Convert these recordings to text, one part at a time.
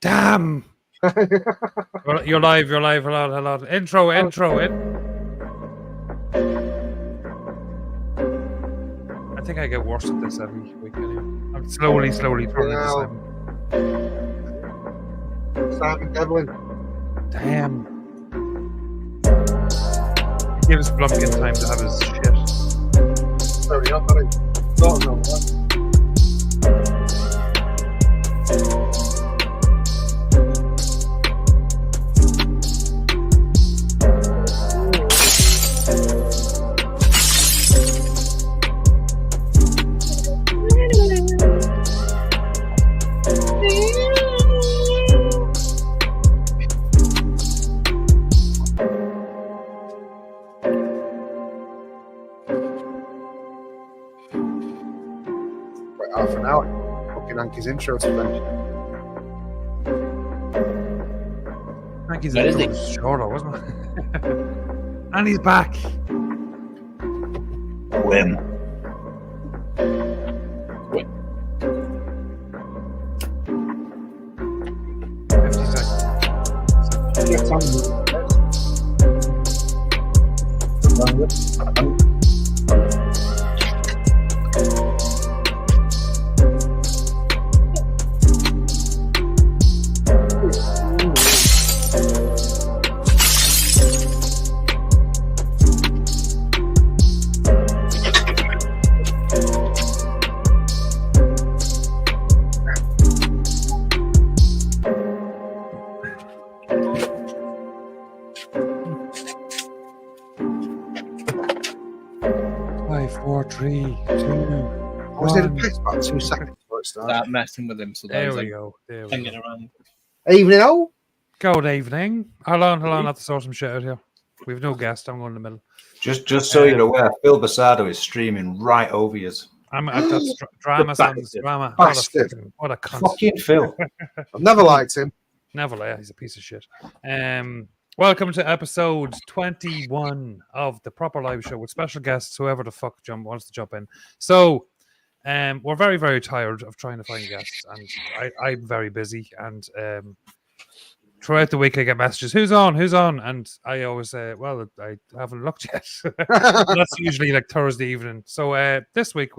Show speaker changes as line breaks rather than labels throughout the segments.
Damn. You're live. Hello. Intro. I think I get worse at this every week. I'm slowly turning into
Simon Devlin.
Damn. Give us Blumpkin time to have his shit.
Sorry, I don't know what. Half an hour. Fucking Hanky's intro to them.
Hanky's intro was shorter, wasn't it? And he's back.
When?
50 seconds.
Get on I was in a piss about 2 seconds before it started.
Start messing with him. So
There we go.
Hanging around.
Evening, all.
Good evening. Hold on. I have to sort some shit out here. We have no guest. I'm going in the middle.
Just so you're aware, Phil Basado is streaming right over you.
That's drama, sons. Drama.
Bastard.
What a cunt.
Fucking Phil.
I've never liked him.
Never, yeah, he's a piece of shit. Welcome to episode 21 of the Proper Live Show with special guests, whoever the fuck wants to jump in. So, we're very, very tired of trying to find guests, and I'm very busy. And throughout the week, I get messages, who's on? And I always say, well, I haven't looked yet. That's usually like Thursday evening. So this week,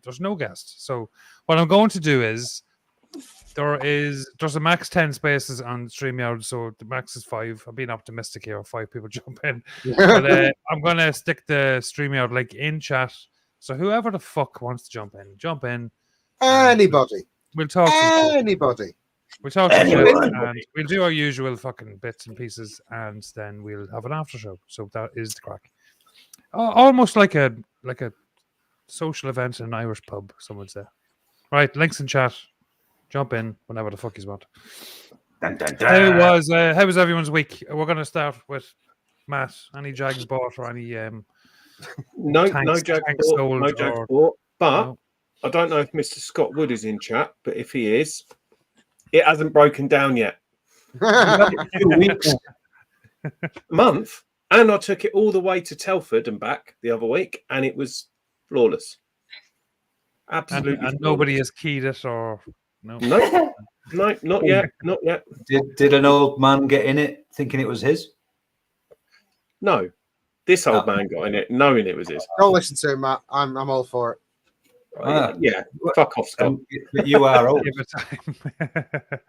there's no guest. So what I'm going to do is, there's a max 10 spaces on StreamYard, so the max is 5. I'm being optimistic here. 5 people jump in. But I'm going to stick the StreamYard link in chat. So whoever the fuck wants to jump in.
Anybody.
We'll talk.
Anybody.
We'll talk to you, and we'll do our usual fucking bits and pieces, and then we'll have an after show. So that is the crack. Almost like a social event in an Irish pub, some would say. Right, links in chat. Jump in whenever the fuck you want.
Dun, dun, dun.
How was everyone's week? We're going to start with Matt. Any Jags bought or any
no Jags bought. But
no.
I don't know if Mr. Scott Wood is in chat, but if he is, it hasn't broken down yet. 2 weeks, a month, and I took it all the way to Telford and back the other week, and it was flawless. Absolutely,
and nobody has keyed it or no,
not yet.
Did an old man get in it thinking it was his?
No, this old man got in it knowing it was his.
Don't listen to him, Matt. I'm all for it.
Yeah, fuck off, Scott.
But you are old.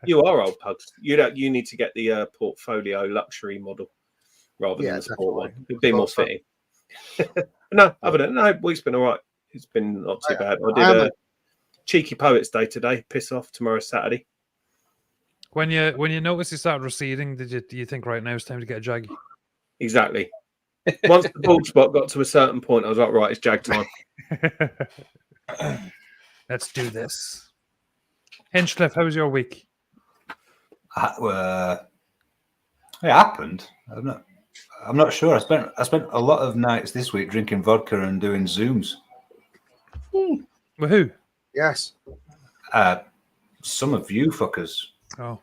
You are old, Pugs. You need to get the portfolio luxury model rather than the sport one. It'd be more fitting. No, other than no, week's been all right. It's been not too bad. I did a cheeky Poets Day today. Piss off. Tomorrow's Saturday.
When you notice you started receding, do you think right now it's time to get a jag?
Exactly. Once the bald spot got to a certain point, I was like, right, it's jag time.
Let's do this. Hinchcliffe, how was your week?
It happened. I'm not sure. I spent a lot of nights this week drinking vodka and doing Zooms.
With who?
Yes.
Some of you fuckers.
Oh.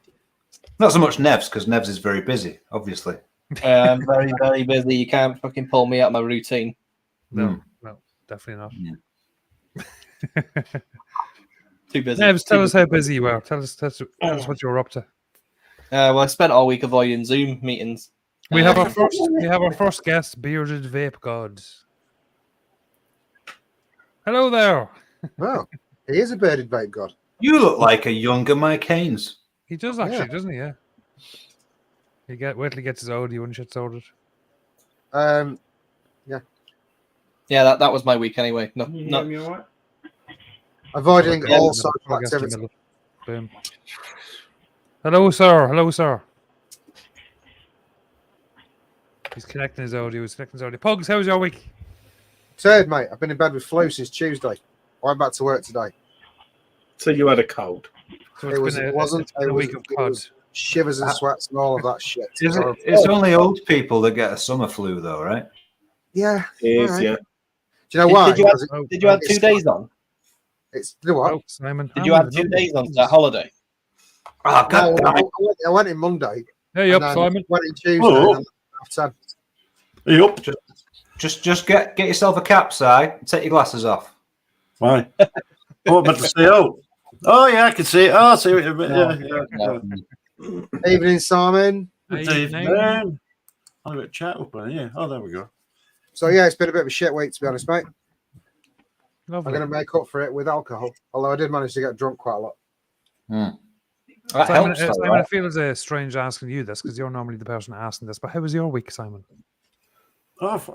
Not so much Nevs, because Nevs is very busy, obviously.
I'm very, very busy. You can't fucking pull me out of my routine.
No, definitely not.
Yeah.
Too busy.
Nevs, tell us how busy you are. Tell us what you were up to.
Well, I spent all week avoiding Zoom meetings.
We have our first guest, Bearded Vape God. Hello there.
Wow, he is a bearded vape god.
You look like a younger Mike Haynes.
He does actually, doesn't he? Yeah. Wait till he gets his audio and shit sorted.
Yeah, that was my week anyway. No,
Avoiding all social activity.
Boom. Hello, sir. Hello, sir. He's connecting his audio. Pugs, how was your week?
Third, mate. I've been in bed with flu since Tuesday. I'm back to work today.
So you had a cold.
So
It wasn't
a week of COD.
Shivers and sweats and all of that shit.
It's only old people that get a summer flu, though, right?
Yeah.
It is,
right.
yeah.
Do you know why?
Did you have 2 days on?
It's you know what?
Oh, Simon.
Did you have 2 days on that holiday?
Oh, God damn it.
I went in Monday.
Hey up,
and
Simon.
Went in Tuesday.
Oh.
And then
Are you up?
Just get yourself a cap, Si, and take your glasses off.
Why? Oh, I'm about to say, oh, yeah, I can see it. Oh, I see what you mean. Yeah.
Evening, Simon.
Good
Hey,
evening.
name.
I'll have a chat up there. Yeah. Oh, there we go.
So yeah, it's been a bit of a shit week to be honest, mate. I'm
Lovely.
going to make up for it with alcohol. Although I did manage to get drunk quite a lot.
That
Simon,
helps, though,
Simon,
right?
I feel it's strange asking you this because you're normally the person asking this. But how was your week, Simon?
What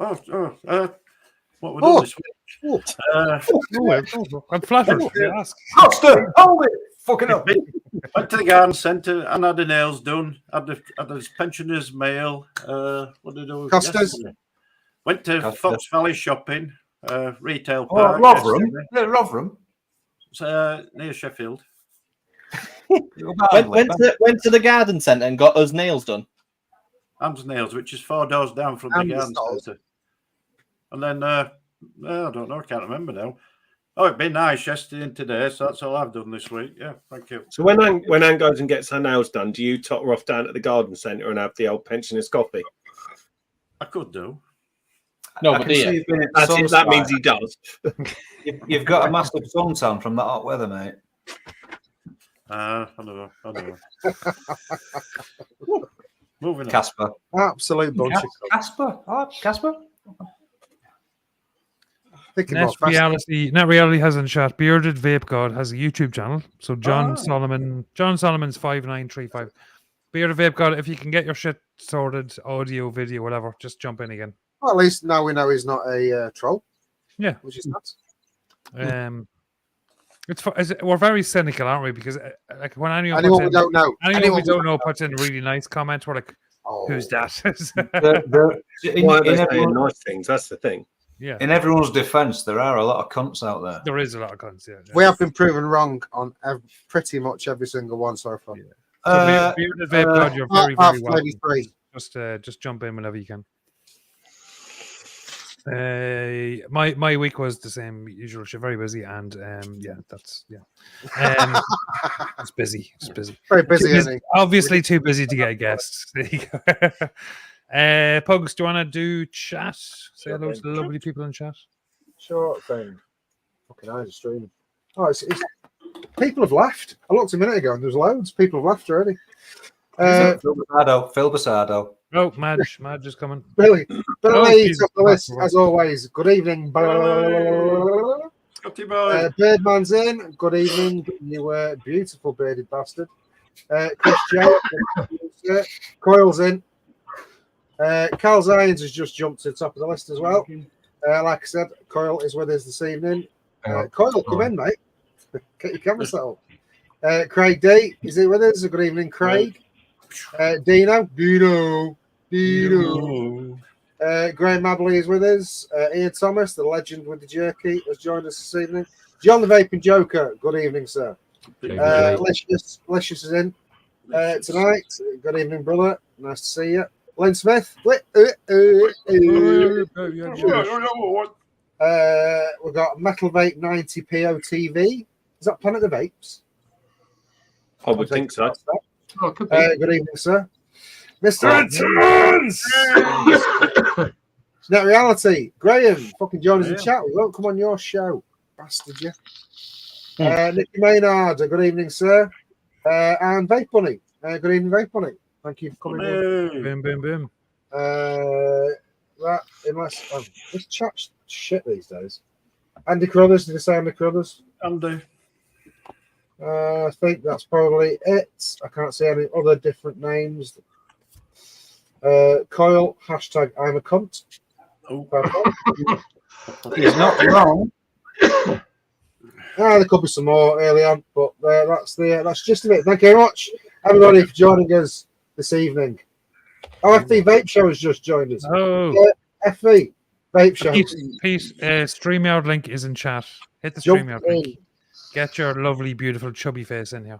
we doing this week?
I'm flattered. You ask.
Costa, hold it! Fucking up.
Went to the garden centre and had the nails done. Had the pensioners' mail. What did I do?
Costas?
yesterday? Went to
Costas.
Fox Valley shopping, retail
Oh,
park.
Rotherham.
yesterday.
Yeah, Rotherham.
It's, near Sheffield.
Went to the garden centre and got us nails done.
Ham's Nails, which is 4 doors down from the
Ham's
garden
Nails.
centre. And then, I don't know, I can't remember now. Oh, it'd been nice yesterday and today, so that's all I've done this week. Yeah, thank you.
So when Anne goes and gets her nails done, do you tot her off down at the garden centre and have the old pensioners' coffee?
I could do.
No,
I
but
can see
dear.
you've been in
That
sunshine.
means he does.
You've got a massive suntan from that hot weather, mate.
I don't know. Moving on.
Casper.
Absolute bullshit.
Casper? Oh, Casper?
Thinking about fast-
Netreality has in chat. Bearded Vape God has a YouTube channel. So John Solomon's 5935. Bearded Vape God, if you can get your shit sorted, audio, video, whatever, just jump in again.
Well, at least now we know he's not a troll.
Yeah.
Which is nuts.
We're very cynical, aren't we? Because like when anyone
we don't know.
anyone we don't know puts in a really nice comment, we're like,
Oh.
who's that?
Why are they saying nice things? That's the thing.
Yeah.
In everyone's defence, there are a lot of cunts out there.
There is a lot of cunts, yeah.
We have been proven wrong on pretty much every single one so far.
Yeah. So Bearded Vape God, you're very, very welcome.
33.
Just jump in whenever you can. My week was the same usual shit, very busy, and it's busy. It's busy.
Very busy, isn't he?
Obviously too busy to get guests. There you go. Pugs, do you want to do chat? Say hello to the lovely people in chat.
Short thing. Fucking eyes are streaming. Oh, it's people have left. I looked a minute ago and there's loads. People have left already.
Phil Basardo.
Oh, Madge is coming.
Billy, top
Jesus
of the list
Christ.
as always. Good evening.
Scotty boy.
Birdman's in. Good evening, you beautiful bearded bastard. Chris J. Coil's in. Carl Zions has just jumped to the top of the list as well. Like I said, Coil is with us this evening. Coil, come in, mate. Get your camera set up. Craig D is he with us? Good evening, Craig. Dino. Graham Mabley is with us. Ian Thomas, the legend with the jerky, has joined us this evening. John the Vaping Joker, good evening, sir. Licious is in tonight. Good evening, brother. Nice to see you. Len Smith. We've got Metal Vape 90 POTV. Is that Planet of the Vapes?
I would think so.
Oh, could be.
Good evening, sir. Mr. Antimans! Netreality. Graham, fucking join us in chat. We won't come on your show. Bastard, you. Nicky Maynard, good evening, sir. And Vape Bunny, good evening, Vape Bunny. Thank you for coming in.
Boom, boom, boom.
That, unless this chat's shit these days. Andy Crothers, did you say Andy Crothers?
Andy.
I think that's probably it. I can't see any other different names. Coil, hashtag I'm a cunt.
Oh.
He's not wrong.
There could be some more early on, but that's just it. Thank you very much, everybody, for joining us this evening. FV Vape Show has just joined us.
Oh,
FV Vape Show.
Peace. StreamYard link is in chat. Hit the
Jump
StreamYard
in.
link. Get your lovely, beautiful, chubby face in here.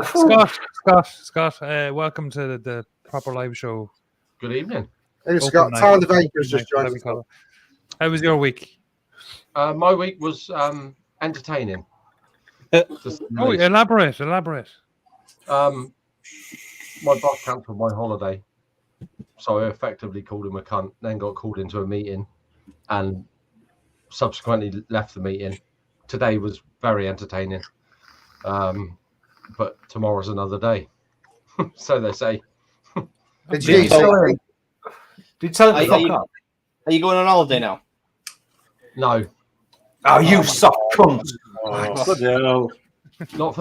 Scott, welcome to the Proper Live Show.
Good evening.
Hey, Scott, Tyler the Vapor's just joined us.
How was your week?
My week was entertaining.
Oh, elaborate.
My boss cancelled my holiday, so I effectively called him a cunt, then got called into a meeting and subsequently left the meeting. Today was very entertaining, but tomorrow's another day. So they say.
Did you tell him
to fuck up? Are you going on holiday now?
No.
Oh, you soft cunt.
Not for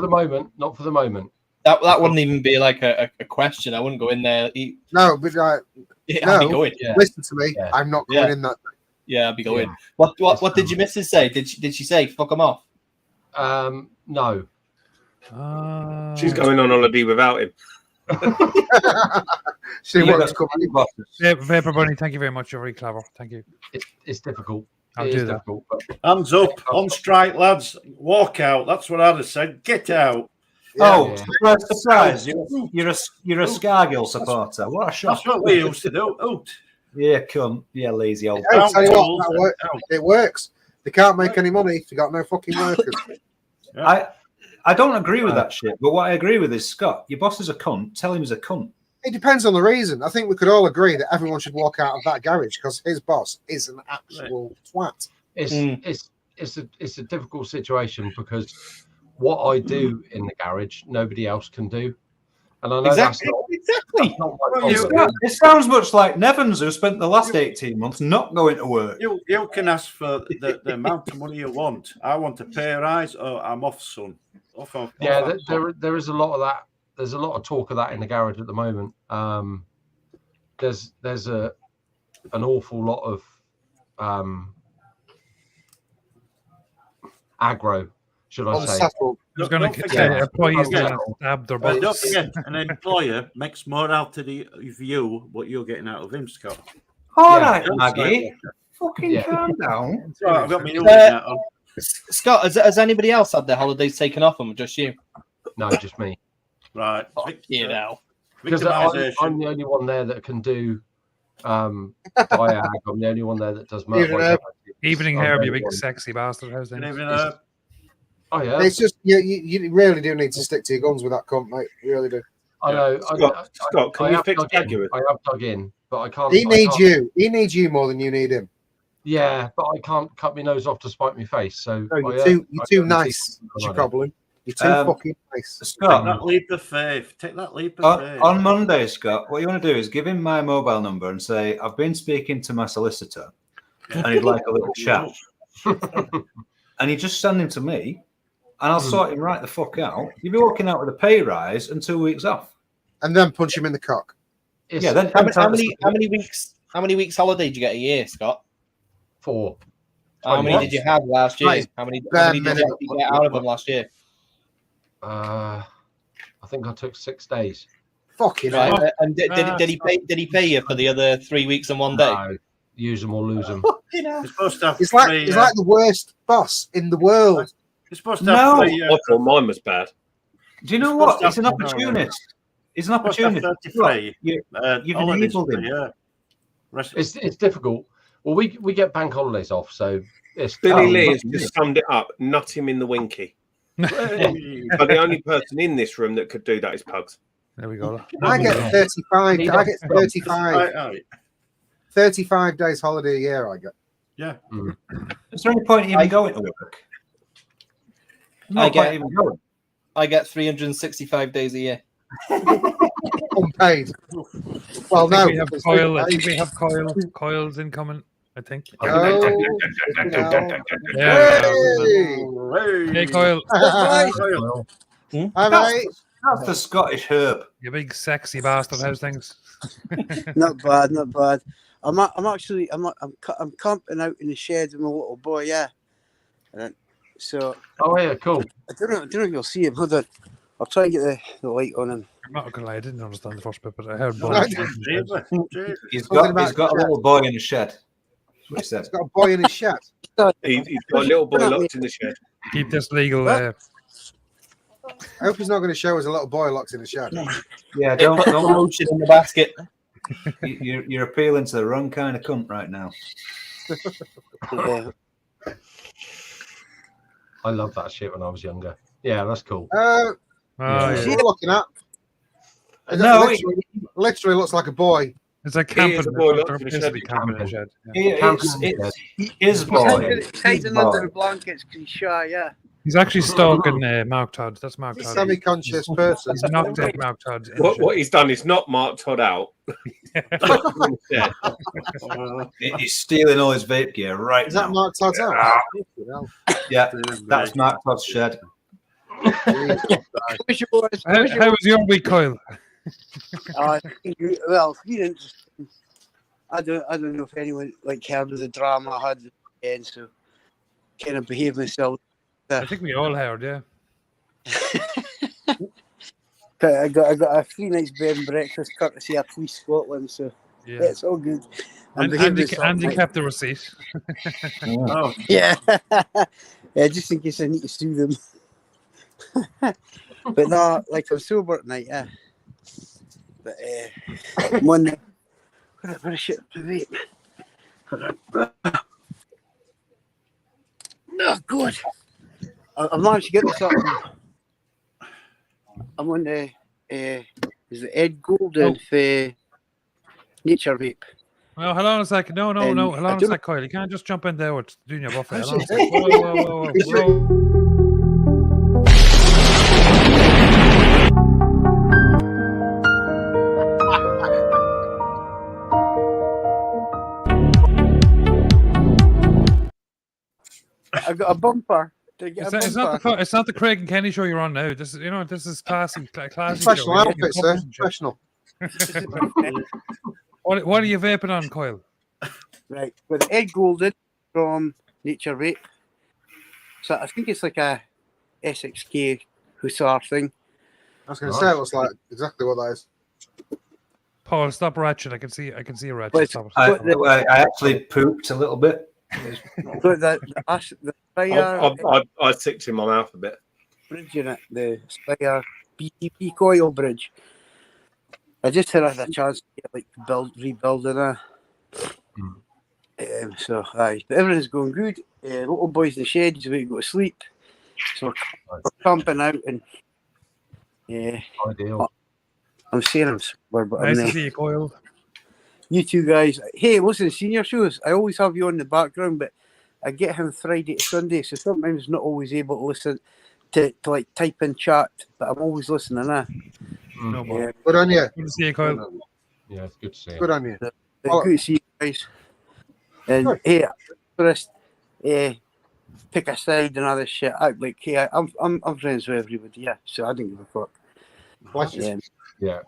the moment. Not for the moment.
That wouldn't even be like a question. I wouldn't go in there.
No, but
I'd be going. Yeah.
Listen to me.
Yeah.
I'm not going in that.
Yeah, I'd be going. Yeah. What did your missus say? Did she say fuck them off?
No.
She's going on holiday without him.
She wants to come in.
Vaper Bunny, thank you very much. You're very clever. Thank you.
It's difficult.
I'll do that.
Hands up, on strike, lads. Walk out. That's what I'd have said. Get out.
Yeah. Oh, surprise! You're a Scargill supporter. What a shock!
That's what we used to do. Out.
Yeah, come. Yeah, lazy old.
I'll tell you what, it works. They can't make any money if they got no fucking workers.
I don't agree with that shit, but what I agree with is, Scott, your boss is a cunt. Tell him he's a cunt.
It depends on the reason. I think we could all agree that everyone should walk out of that garage because his boss is an actual twat.
It's a difficult situation because what I do in the garage, nobody else can do. And I know that's not my problem.
It sounds much like Nevans, who spent the last 18 months not going to work.
You can ask for the amount of money you want. I want a pay rise or I'm off, son.
There is a lot of that. There's a lot of talk of that in the garage at the moment. There's an awful lot of aggro, should I say?
I was going to say employees stab their butts.
Don't forget, an employer makes more out of you what you're getting out of him, Scott.
All right, Maggie. Fucking calm down.
I've got my
Scott, has anybody else had their holidays taken off them, or just you?
No, just me.
Right.
You know.
Because I'm the only one there that can do diag. I'm the only one there that does
evening hair, you big sexy bastard. How's that?
Oh yeah.
It's just you really do need to stick to your guns with that cunt, mate. You really do.
I know. Scott, can you fix Jaguar?
I have dug in, but I can't.
He needs you. He needs you more than you need him.
Yeah, but I can't cut my nose off to spite my face. So
you're too nice. That's your problem. You're too fucking nice.
Take
Scott,
that leap of faith. Take that leap of faith.
On Monday, Scott, what you want to do is give him my mobile number and say, I've been speaking to my solicitor and he'd like a little chat. And you just send him to me and I'll sort him right the fuck out. You'll be walking out with a pay rise and 2 weeks off.
And then punch him in the cock.
Then
how many weeks holiday did you get a year, Scott?
4.
How many did you have last year? How many did you get out of them last year?
I think I took 6 days.
Fucking
right. And did he pay you for the other 3 weeks and 1 day?
No, use them or lose them.
It's like the worst boss in the world.
You're supposed to have
I thought mine was bad.
Do you know what? He's an opportunist. He's an opportunist. You've enabled him.
Yeah.
It's difficult. Well, we get bank holidays off, so it's
Billy Lee has just summed it up. Nut him in the winky. But the only person in this room that could do that is Pugs.
There we go.
I get 35. I get 35. 35 days holiday a year. I get.
Yeah.
Is there any point even going to work? No point even going.
I get 365 days a year.
Unpaid. Well,
I
no.
think we have Coil. I think we have Coils incoming. I think.
Oh,
Yeah.
Hey,
Hey, Coil.
hi, mate.
That's the Scottish herb.
You big sexy bastard. How's things?
Not bad, not bad. I'm camping out in the shed with my little boy. Yeah. So.
Oh yeah, cool.
I don't know if you'll see him. Hold on. I'll try and get the light on him.
I'm not gonna lie. I didn't understand the first bit, but I heard.
He's got a little boy in the shed. That's what he said.
He's got a boy in his shed.
He's got a little boy locked in the shed.
Keep this legal.
I hope he's not going to show us a little boy locked in the shed.
Yeah,
Don't put the motion in the basket.
You're appealing to the wrong kind of cunt right now.
Yeah.
I loved that shit when I was younger. Yeah, that's cool.
What are you looking at?
No,
literally looks like a boy.
It's like camping.
Camping in a shed. It's his boy.
He's hiding under the blankets because he's shy, yeah.
He's actually stalking Mark Todd. That's Mark
He's a
Todd.
semi-conscious person.
He's knocked out Mark Todd.
What he's done is not Mark Todd out.
He's stealing all his vape gear right
Is
now.
that Mark Todd's house?
Yeah, that's Mark Todd's shed.
How was your week, Coil?
Well, he didn't. I don't know if anyone heard of the drama I had again, so kind of behaved myself.
I think we all heard, yeah.
I got a 3 nights bed and breakfast courtesy of Police Scotland, so yeah, it's all good.
And Andy kept the receipt.
Oh.
Yeah. Yeah, just in case I need to sue them. But no, I'm sober at night, yeah. But Monday, what a shit to vape. No, good. I managed to get this up. I'm on the is it Ed Golden for Nature Vape.
No, hold on a second. No. Hold on a second, Coil. You can't just jump in there with doing your buffet. Hold on a second. Whoa.
I got a bumper.
It's not the Craig and Kenny show you're on now. This is classy.
Professional outfit, sir. Professional.
What are you vaping on, Coil?
Right, with Ed Golden from Nature Vape. So I think it's like a SXK Hussar thing.
I was going to say it looks like exactly what that is.
Paul, stop ratchet. I can see a ratchet.
I actually pooped a little bit.
But the Spire,
I stick to my mouth a bit.
Bridge in it, the Spire BTP coil bridge. I just had a chance to get rebuilding it. So but everything's going good. Little boy's in the shed, he's about to go to sleep. So we're camping out and
Ideal.
I'm saying I'm sober, but
Nice
I'm
to see you, Coil.
You two guys, hey, listen, senior shows, I always have you on the background, but I get him Friday to Sunday, so sometimes not always able to listen to type in chat, but I'm always listening.
No more.
Good on you.
Good to see you, Coil.
Yeah, it's good to see you.
Good on you.
Good to see you guys. And hey, first, pick a side and other shit. I'm friends with everybody, yeah. So I don't give a fuck.
Bless you.
Yeah.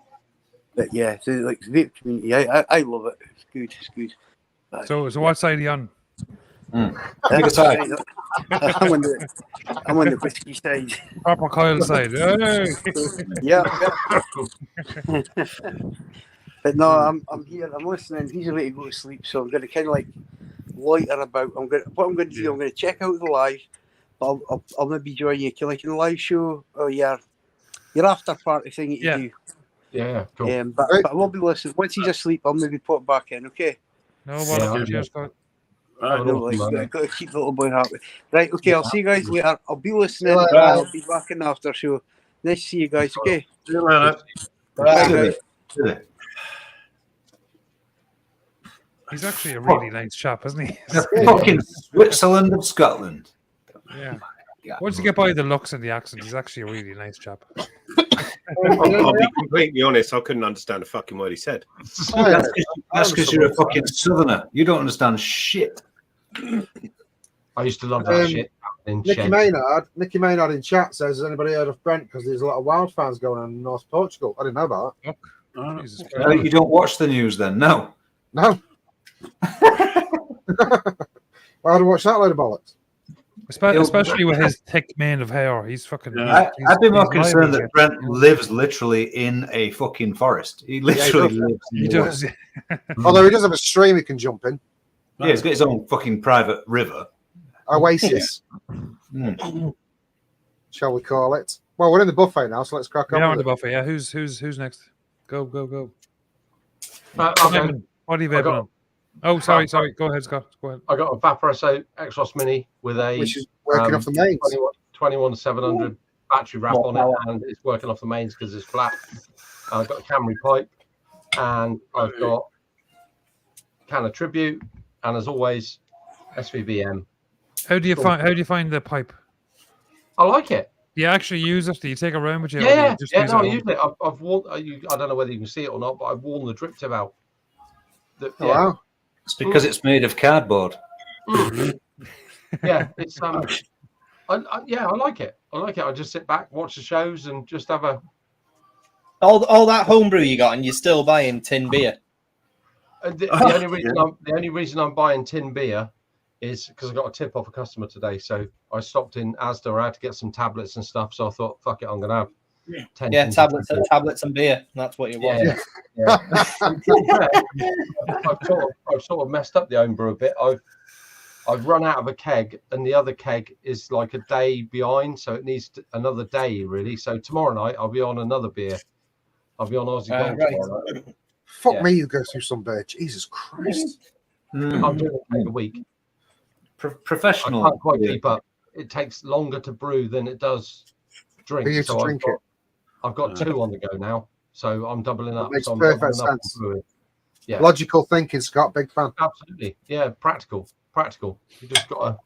But yeah, so vape community, I love it. It's good. It's good. But,
So what side are you on?
Pick a side.
I'm on the whiskey side.
Proper Coil side. Hey!
Yeah. But no, I'm here. I'm listening. He's about to go to sleep, so I'm going to kind of loiter about. What I'm going to do, I'm going to check out the live. But I'll maybe join you in the live show or your after party thing that you do.
Yeah, cool.
But I will be listening. Once he's asleep, I'll maybe put back in. Okay.
No, what? Cheers, Coil.
Got to keep the little boy happy. Right. Okay. I'll see you guys later. I'll be listening. I'll be back in the after show. Nice to see you guys. Okay.
See you later.
Bye.
He's actually a really nice chap, isn't he?
Fucking Switzerland of Scotland.
Yeah.
Yeah.
Once you get by the looks and the accent, he's actually a really nice chap.
I'll be completely honest. I couldn't understand a fucking word he said.
That's because you're a fucking southerner. You don't understand shit.
I used to love that shit.
Nicky Maynard in chat says, has anybody heard of Brent? Because there's a lot of wildfires going on in North Portugal. I didn't know about that.
You don't watch the news then? No.
No. Why would I watch that load of bollocks?
Especially with his thick mane of hair. He's fucking...
I'd be more concerned that Brent lives literally in a fucking forest. He literally lives in the woods.
Although he does have a stream he can jump in.
Yeah, he's got his own fucking private river.
Oasis. Shall we call it? Well, we're in the buffet now, so let's crack on.
We're in the buffet, yeah. Who's next? Go.
Okay.
What are you vaping on? Oh, sorry. Go ahead, Scott. Go ahead.
I got a Vaporesso Exos Mini with a
which is working off the mains.
21700 battery wrap on it, and it's working off the mains because it's flat. I've got a Camry pipe, and I've got Can of Tribute, and as always, SVBM.
How do you find the pipe?
I like it.
Do you actually use it? Do you take it around with you?
Yeah. I use it. I've worn. I don't know whether you can see it or not, but I've worn the drip tip out.
Wow.
It's because it's made of cardboard.
Yeah, it's I like it. I just sit back, watch the shows, and just have a
all that homebrew you got, and you're still buying tin beer.
The only reason I'm buying tin beer is because I got a tip off a customer today. So I stopped in Asda. I had to get some tablets and stuff. So I thought, fuck it, I'm gonna have 10
tablets and beer. That's what you want.
Yeah. I've sort of messed up the homebrew a bit. I've run out of a keg, and the other keg is like a day behind, so it needs another day really. So tomorrow night I'll be on another beer. I'll be on Aussie Gold tomorrow night.
Fuck me, you go through some beer. Jesus Christ!
I'm doing a keg a week.
Professional.
I can't quite keep up. It takes longer to brew than it does drink. I've got 2 on the go now, so I'm doubling up.
That makes
so
perfect sense. Yeah. Logical thinking, Scott. Big fan.
Absolutely. Yeah. Practical. You just gotta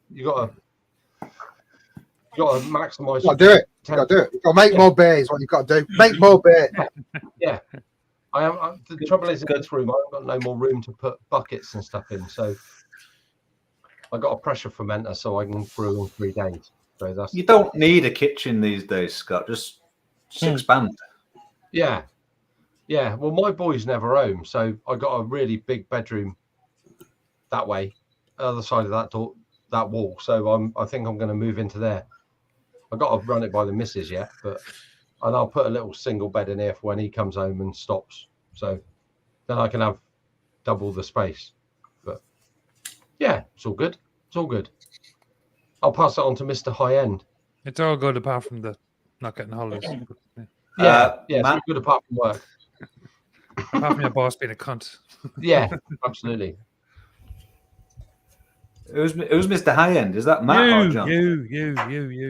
maximize.
You gotta do it. You gotta make more beer is what you've got to do. Make more beer.
Yeah. The trouble is, in this room, I've got no more room to put buckets and stuff in, so I got a pressure fermenter so I can brew in 3 days. So
you don't need a kitchen these days, Scott. Just expand.
Yeah. Well, my boy's never home, so I got a really big bedroom that way, other side of that wall. So I think I'm going to move into there. I've got to run it by the missus yet, and I'll put a little single bed in here for when he comes home and stops. So then I can have double the space. But yeah, it's all good. I'll pass it on to Mr. High End.
It's all good apart from the not getting holidays.
Yeah, it's all good apart from work.
Apart from your boss being a cunt.
Yeah, absolutely.
Who's Mr. High End? Is that Matt or John?
You.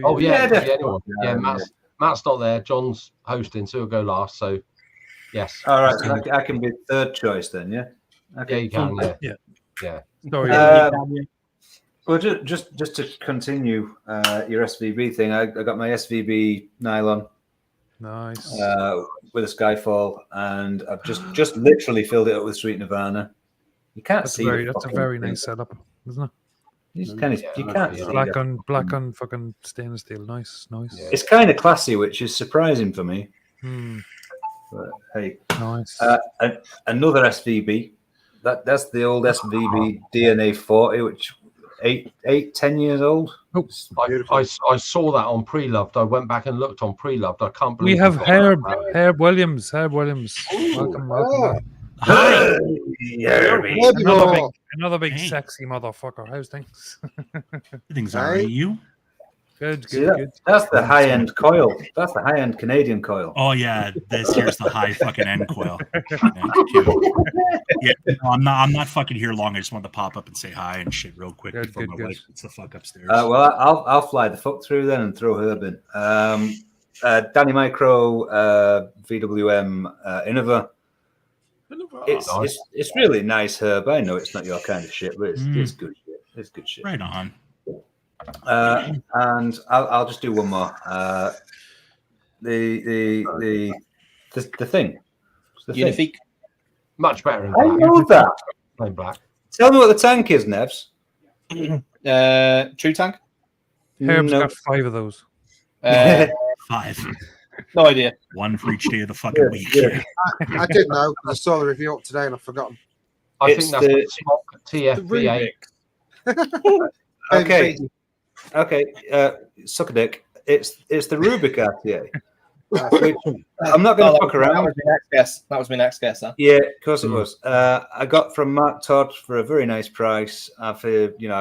Oh yeah, Matt's not there. John's hosting, so he'll go last. So yes.
All right, so I can be third choice then, yeah.
Okay. Yeah, you can. Yeah.
Sorry.
Well, just to continue your SVB thing, I got my SVB nylon.
Nice.
With a Skyfall, and I've just literally filled it up with Sweet Nirvana. You can't see.
That's a very nice setup, isn't it?
You can't see
black on fucking stainless steel. Nice.
Yeah. It's kind of classy, which is surprising for me. But hey,
nice.
Another SVB. That's the old SVB DNA 40, which 10 years old.
Oh,
I saw that on Pre-Loved. I went back and looked on Pre-Loved. I can't believe
we have Herb Williams. Welcome.
Hi.
Another big sexy motherfucker. How's things?
Things are right. You?
Good.
That's the high-end coil. That's the high-end Canadian coil.
Oh yeah, here's the high fucking end coil. Yeah, no, I'm not fucking here long. I just wanted to pop up and say hi and shit real quick before my wife gets the fuck upstairs.
Well, I'll fly the fuck through then and throw Herb in. Danny Micro, VWM Innova. It's really nice herb. I know it's not your kind of shit, but it's good shit. It's good shit.
Right on.
And I'll just do one more. The thing.
Unifique.
Much better in
I
black.
know that.
Plain black.
Tell me what the tank is, Nevs.
True Tank.
Herb's
No.
got 5 of those.
5.
No idea.
1 for each day of the fucking week.
Yeah.
I did know. I saw the review up today and I've forgotten.
I
It's
think that's the Smok TFV8.
Okay. Suck a dick. It's the Rubik RTA. I'm not going to fuck around.
That was my next guess. Huh?
Yeah, of course it was. I got from Mark Todd for a very nice price. I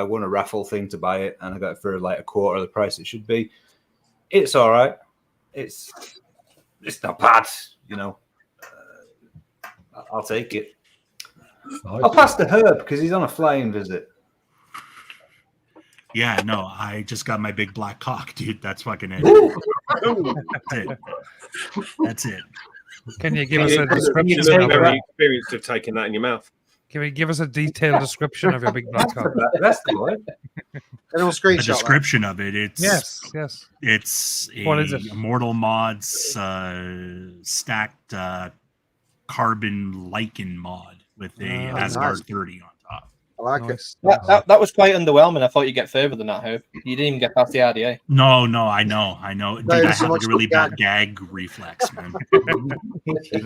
won a raffle thing to buy it, and I got it for like a quarter of the price it should be. It's all right. It's not bad, I'll take it. I'll pass to Herb because he's on a flying visit.
Yeah, no, I just got my big black cock, dude. That's fucking it. That's it.
Can you give us a description?
You're very experienced of taking that in your mouth.
Can you give us a detailed description of your big black cock?
That's the one.
A screenshot.
A description of it. It's
yes.
It's a
What is it?
Immortal Mods stacked carbon lichen mod with a Asgard 30 on top.
I like
Nice.
That was quite underwhelming. I thought you'd get further than that, Herb. You didn't even get past the RDA.
No, I know. Dude, I
there's so
have like
much
a really
gag.
bad gag reflex, man.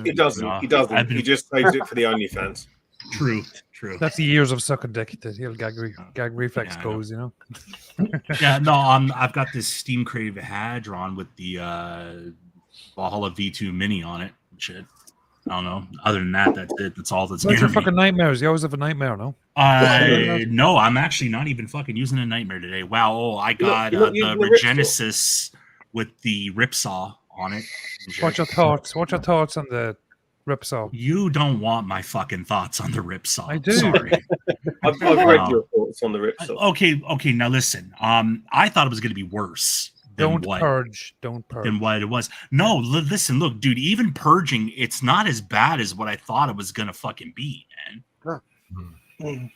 He doesn't.
No,
He doesn't.
I've been-
He just saves it for the OnlyFans.
True.
That's the years of sucking dick. The heel gag reflex
Yeah, I
goes,
Yeah, no, I've got this Steam Crave Hadron with the Valhalla V2 Mini on it. Shit. I don't know. Other than that, that's it. That's all that's
What's
near
your
me.
fucking nightmares? You always have a nightmare, no?
No, I'm actually not even fucking using a nightmare today. Wow, I got
you're not
the
using the Ripsaw?
Regenesis with the Ripsaw on it.
What's your thoughts? What's your thoughts on the Ripsaw?
You don't want my fucking thoughts on the Ripsaw.
I do.
Sorry.
I've read your thoughts on the Ripsaw.
Okay. Now listen. I thought it was going to be worse.
Don't purge. Don't purge.
Than what it was. No, listen, look, dude. Even purging, it's not as bad as what I thought it was going to fucking be, man.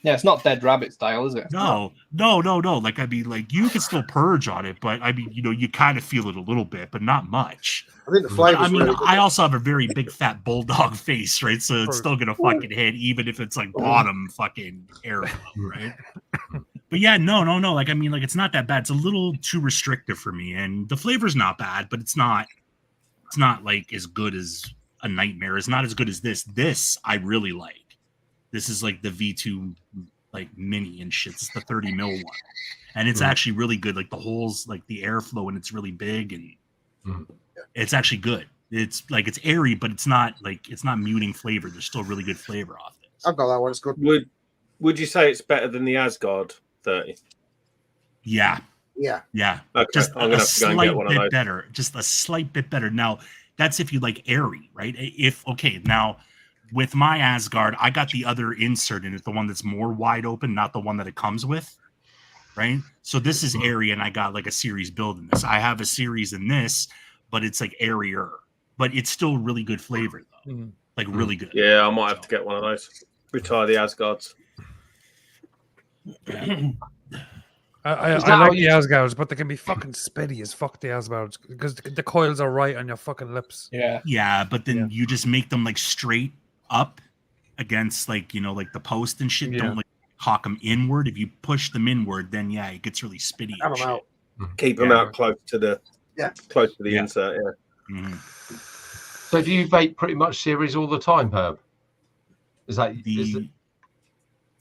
Yeah, it's not Dead Rabbit style, is it?
No. Like, I mean, like, you can still purge on it, but I mean, you kind of feel it a little bit, but not much.
I think the flavor's really good.
I also have a very big fat bulldog face, right? So it's still gonna fucking hit, even if it's like bottom fucking airflow, right? But yeah, no. Like, I mean, like, it's not that bad. It's a little too restrictive for me, and the flavor's not bad, but it's not like as good as a nightmare. It's not as good as this. This I really like. This is like the V2 like mini and shit. It's the 30 mil one. And it's actually really good. Like the holes, like the airflow, and it's really big and it's actually good. It's like it's airy, but it's not muting flavor. There's still really good flavor off it.
I've got that one. It's good.
Would you say it's better than the Asgard 30?
Yeah.
Yeah.
Okay,
Just
I'm gonna
a
have to go and
slight
get one of
bit
those.
better. Just a slight bit better. Now, that's if you like airy, right? Now with my Asgard, I got the other insert in it, the one that's more wide open, not the one that it comes with, right? So this is airy, and I got like a series build in this. I have a series in this, but it's like airier, but it's still really good flavor though, like really good.
Yeah, I might have to get one of those. Retire the Asgards.
I like the Asgards, but they can be fucking spitty as fuck, the Asgards, because the coils are right on your fucking lips.
Yeah,
but then you just make them like straight up against like like the post and shit. Don't like cock them inward. If you push them inward, then it gets really spitty.
Have them out.
Keep them out close to the insert. Yeah.
So do you vape pretty much series all the time, Herb? Is that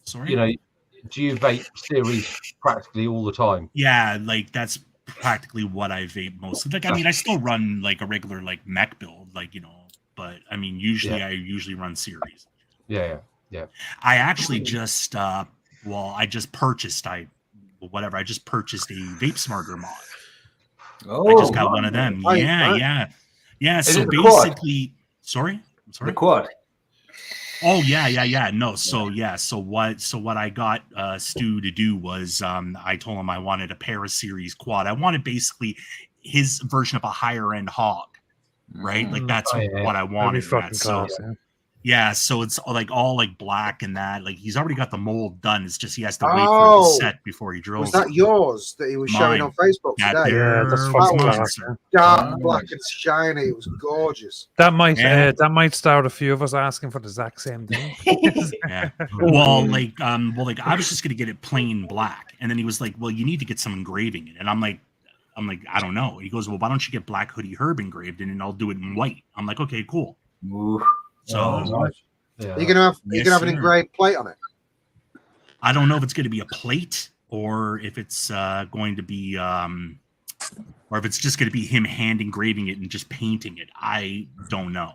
sorry?
Do you vape series practically all the time?
Yeah, like that's practically what I vape mostly. Like, I mean, I still run like a regular like mech build, like but I mean, I usually run series.
Yeah.
I actually just I just purchased a Vape Smarter mod. I just got one of them. Yeah. So basically, sorry.
The quad.
Oh yeah. No, so what I got Stu to do was I told him I wanted a Paraseries quad. I wanted basically his version of a higher end hog, right? Like that's what I wanted.
Fucking class,
Yeah, so it's like all like black and that. Like he's already got the mold done. It's just he has to wait for it to set before he drills.
Was that yours that he was showing on Facebook today?
Yeah, that's fucking class.
Dark black and shiny. It was gorgeous.
That might start a few of us asking for the exact same thing.
Yeah. Well, I was just gonna get it plain black, and then he was like, "Well, you need to get some engraving in it." And I'm like, I don't know. He goes, "Well, why don't you get Black Hoodie Herb engraved in, and I'll do it in white." I'm like, "Okay, cool."
Ooh.
So
you're gonna have an engraved plate on it.
I don't know if it's going to be a plate or if it's going to be or if it's just going to be him hand engraving it and just painting it. I don't know.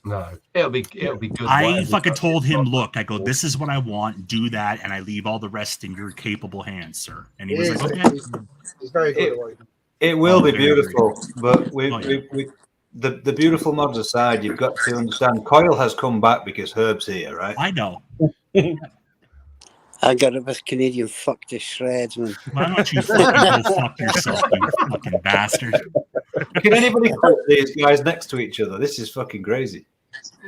No, it'll be good.
I fucking told him, look, I go, this is what I want, do that, and I leave all the rest in your capable hands, sir. And he was like, okay.
He's very good at what he does.
It will be beautiful, but the beautiful mods aside, you've got to understand, Coil has come back because Herb's here, right?
I know.
I got this Canadian fuck to shreds, man.
Why don't you fucking go fuck yourself, you fucking bastard?
Can anybody put these guys next to each other? This is fucking crazy.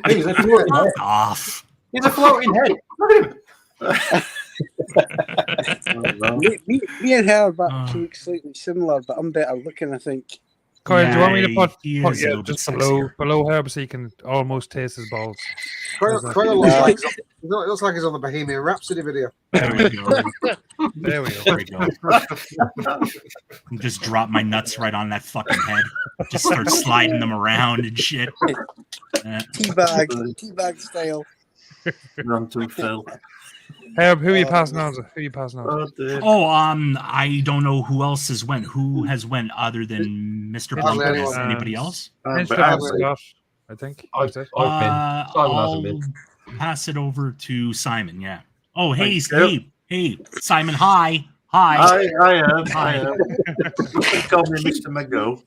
He's a floating head.
Off.
He's a floating head. Look at him.
me and her look slightly similar, but I'm better looking, I think.
Coil, do you want me to put just below Herb so you can almost taste his balls?
Coil looks like he's on the Bohemian Rhapsody video.
There we go.
There we go.
Just drop my nuts right on that fucking head. Just start sliding them around and shit.
Teabag style.
Run to Phil.
Herb, who are you passing on to?
I don't know who else has went. Who has went other than Mr. Plumber? Is anybody else?
I think.
I'll pass it over to Simon. Yeah. Oh, hey, Simon. Hi.
I am. Call me Mr. McGo.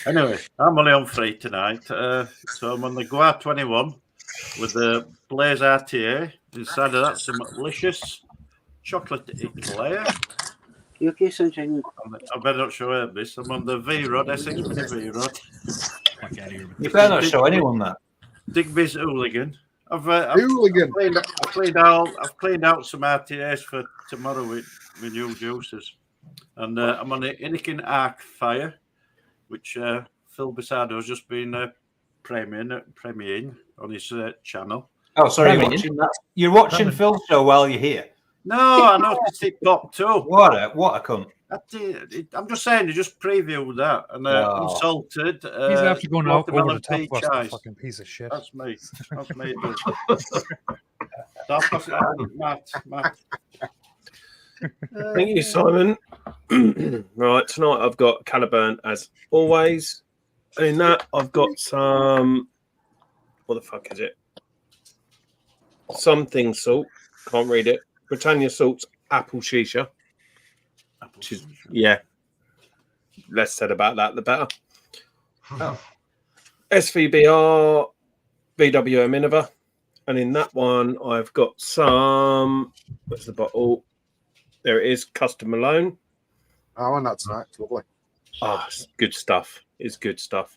Anyway, I'm only on free tonight, so I'm on the Ep.21 with the Blaze RTA. Inside of that, some delicious chocolate eclair.
You okay, sunshine?
I better not show this. I'm on the V-Rod, Essex V-Rod.
You better not show anyone that.
Digby's Hooligan. I've cleaned out some RTAs for tomorrow with new juices. And I'm on the Inikin Arc Fire, which Phil Bisado's just been premiering on his channel.
Oh, sorry, you're watching Phil's show while you're here.
No, I noticed it popped up.
What a cunt.
I'm just saying, they just previewed that and insulted.
He's actually going over the top of us, a fucking piece of shit.
That's me. I'll pass it on, Matt.
Thank you, Simon. Right, tonight I've got Caliburn as always. And in that, I've got some. What the fuck is it? Something salt. Can't read it. Britannia Salt's apple shisha. Yeah. Less said about that, the better.
Oh.
SVBR VWO Minerva. And in that one, I've got some. Where's the bottle? There it is. Custom Malone.
Oh, and that's nice. Lovely.
It's good stuff. It's good stuff.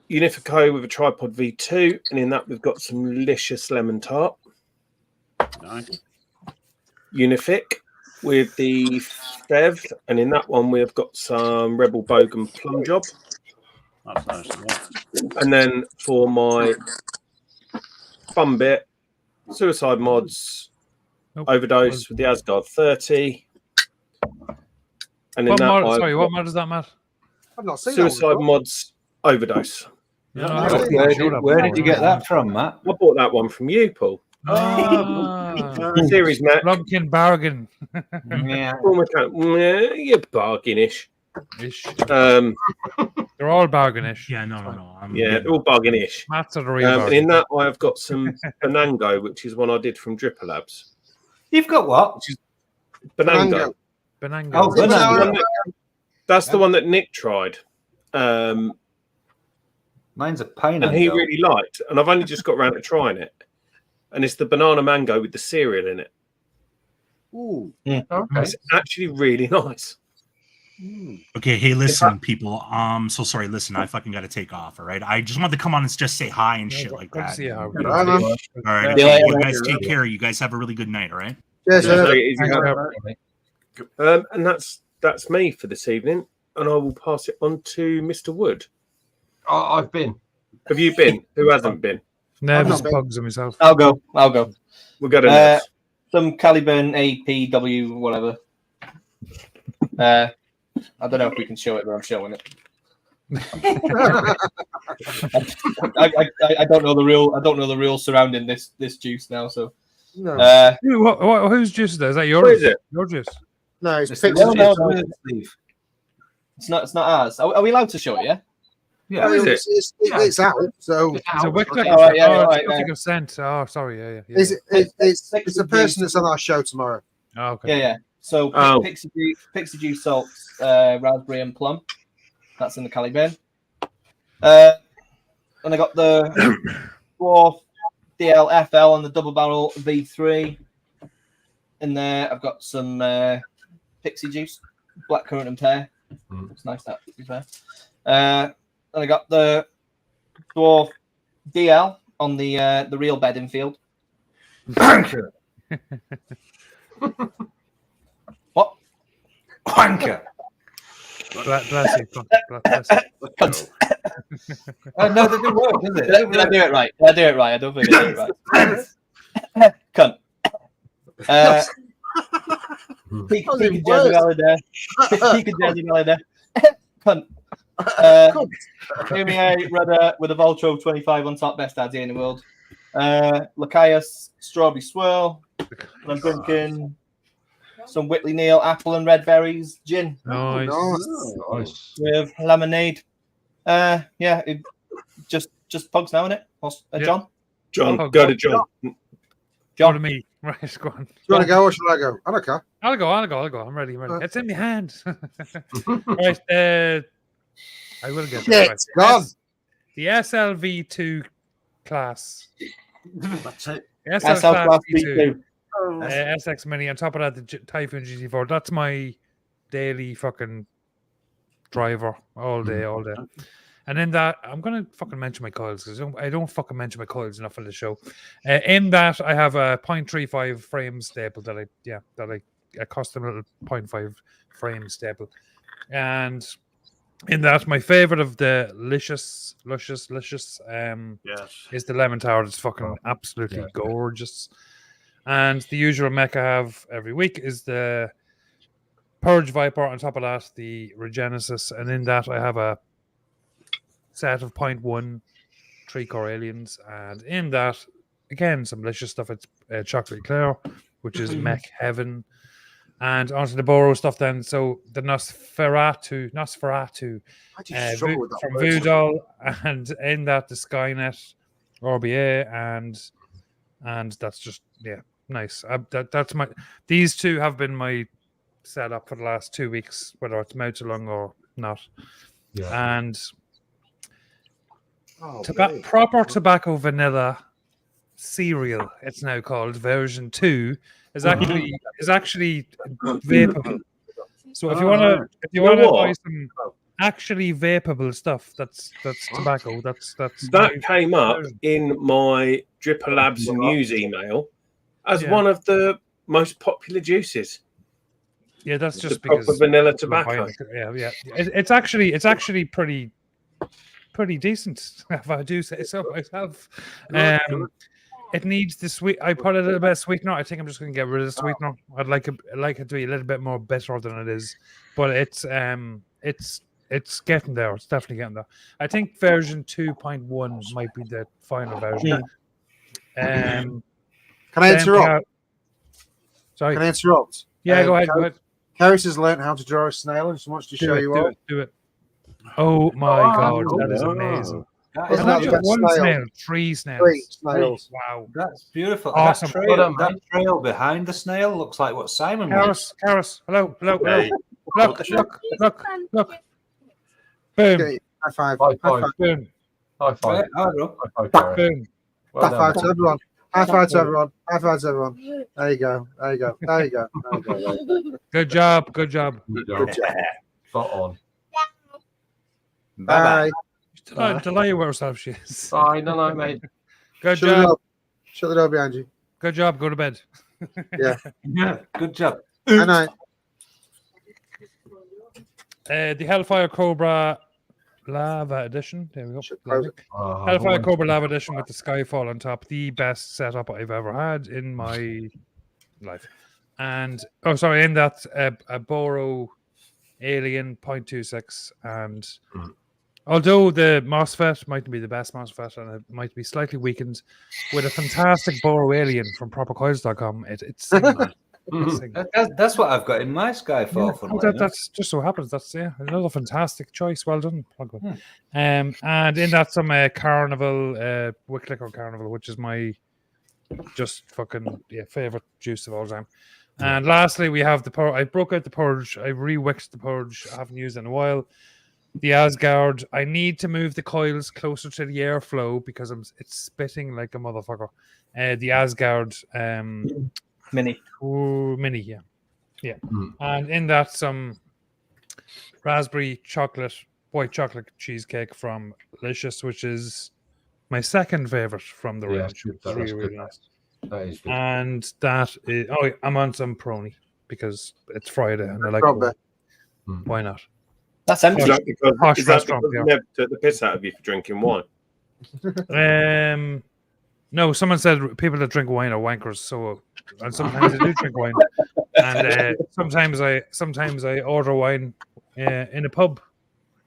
Unifico with a Tripod V2, and in that we've got some delicious lemon tart.
Nice.
Unific with the Fev, and in that one we've got some Rebel Bogan Plum Job.
That's nice. Yeah.
And then for my fun bit, Suicide Mods Overdose with the Asgard 30. And in
what mod is that, Matt?
I've not seen
Suicide Mods Overdose.
Where did you get that from, Matt?
I bought that one from you, Paul. Series, Matt.
Lumpkin bargain.
Yeah.
You're bargainish.
They're all bargainish.
Yeah, no.
They're all bargainish.
Matt's are the real
and in that, I've got some Benango, which is one I did from Dripper Labs.
You've got what?
Which is Benango.
Benango.
Oh, Benango.
That's the one that Nick tried.
Mine's a pain.
And he really liked. And I've only just got around to trying it. And it's the banana mango with the cereal in it.
Ooh.
Okay.
It's actually really nice.
Okay, hey, listen, people. So sorry. Listen, I fucking got to take off. All right, I just wanted to come on and just say hi and shit like that.
See how
All right, okay, you guys take care. You guys have a really good night. All right.
Yes,
and that's me for this evening, and I will pass it on to Mr. Wood.
I've been.
Have you been? Who hasn't been?
Nevans, Pugs, and myself.
I'll go.
We'll go to Nevs.
Some Caliburn APW, whatever. I don't know if we can show it, but I'm showing it. I don't know the real. I don't know the real surrounding this juice now. So,
no.
Whose juice is that? Is that yours?
What is it?
Your juice?
No, it's
no. It's not ours. Are we allowed to show it? Yeah.
Yeah.
It's out. So
it's a Wicklow.
Right.
Sent. Oh, sorry. Yeah.
It's a person that's on our show tomorrow.
Oh, okay.
Yeah. So Pixie Juice salts, raspberry and plum. That's in the Caliburn. And I got the Dwarf DLFL on the double barrel V3. In there, I've got some Pixie Juice, blackcurrant and pear. It's nice that, to be fair. And I got the Dwarf DL on the real bedding field. What?
Wanker.
Bless you.
No, that didn't work, does it?
Did I do it right? I don't think I did it right. Cunt. Peak Jazzy Valley there. Peak Jazzy Valley there. Cunt. Lumia Redder with a Voltro 25 on top, best idea in the world. Lachias Strawberry Swirl. And I'm drinking some Whitley Neal apple and red berries gin.
Nice.
With lemonade. Just Pugs now, innit? John?
John, go to John.
Go to me. Right, go on.
Do you want to go or should I go? I don't care.
I'll go. I'm ready. It's in my hand. Right. I will get
it. Right.
The SLV2 class.
That's it.
SL class V2. SX Mini. On top of that, the Typhoon GT4. That's my daily fucking driver all day. And in that, I'm gonna fucking mention my coils because I don't fucking mention my coils enough on the show. In that, I have a 0.35 frame staple that a custom little 0.5 frame staple, and in that, my favorite of the luscious, is the Lemon Tower. It's fucking absolutely gorgeous. And the usual mech I have every week is the Purge Viper. On top of that, the Regenesis, and in that, I have a set of 0.1 3-core aliens, and in that, again, some delicious stuff. It's Chocolate Eclair, which is mech heaven. And onto the Boro stuff then. So the Nosferatu from Voodoo, and in that the Skynet RBA, and that's just nice. That's my. These two have been my setup for the last 2 weeks, whether it's mouth along or not. Yeah. And proper tobacco vanilla cereal. It's now called version 2. Is actually vapable. So if you wanna buy some actually vapable stuff, that's tobacco.
That came up in my Dripper Labs news email as one of the most popular juices.
Yeah, that's just because
vanilla tobacco.
Yeah. It's actually pretty decent, if I do say so myself. It needs the sweet. I put a little bit of sweetener. I think I'm just going to get rid of the sweetener. I'd like it to be a little bit more bitter than it is, but it's getting there. It's definitely getting there. I think version 2.1 might be the final version.
Can I interrupt?
Sorry.
Can I interrupt?
Yeah, go ahead.
Harris has learned how to draw a snail and just wants to show you all.
Do it. Oh my God, that is amazing.
Isn't that just
one snail? 3 snails.
3 snails.
Wow.
That's beautiful.
Awesome.
That trail behind the snail looks like what Simon was.
Karis. Hello.
Hey.
Look. Boom.
Okay, high five.
Boom.
High five.
Boom.
High five to everyone. High five to everyone. There you go.
Good job.
Spot on.
Bye bye.
Delay herself, she is.
Bye. No, mate.
Good
Shut the
job.
door. Shut the door behind you.
Good job. Go to bed.
Yeah.
Yeah, good job.
Good night.
The Hellfire Cobra Lava Edition. There we go.
Close it.
Hellfire Cobra Lava Edition with the Skyfall on top. The best setup I've ever had in my life. And in that a Boro Alien 0.26, and although the MOSFET mightn't be the best MOSFET and it might be slightly weakened, with a fantastic Boro Alien from propercoils.com, it's
That's what I've got in my Skyfall.
that's just so happens. That's another fantastic choice. Well done, Plugwood. And in that some Carnival, Wicklicker Carnival, which is my just fucking favorite juice of all time. And lastly, we have the Purge. I broke out the Purge. I re-wixed the Purge. I haven't used it in a while. The Asgard. I need to move the coils closer to the airflow because it's spitting like a motherfucker. The Asgard
Mini.
Mini, yeah. And in that some raspberry white chocolate cheesecake from Licious, which is my second favorite from the range.
That's really nice. That is good.
And that is I'm on some Prony because it's Friday and I like why not?
That's empty.
Is that because Nev took the piss out of you for drinking wine?
No, someone said people that drink wine are wankers. So, and sometimes I do drink wine, and sometimes I order wine in a pub,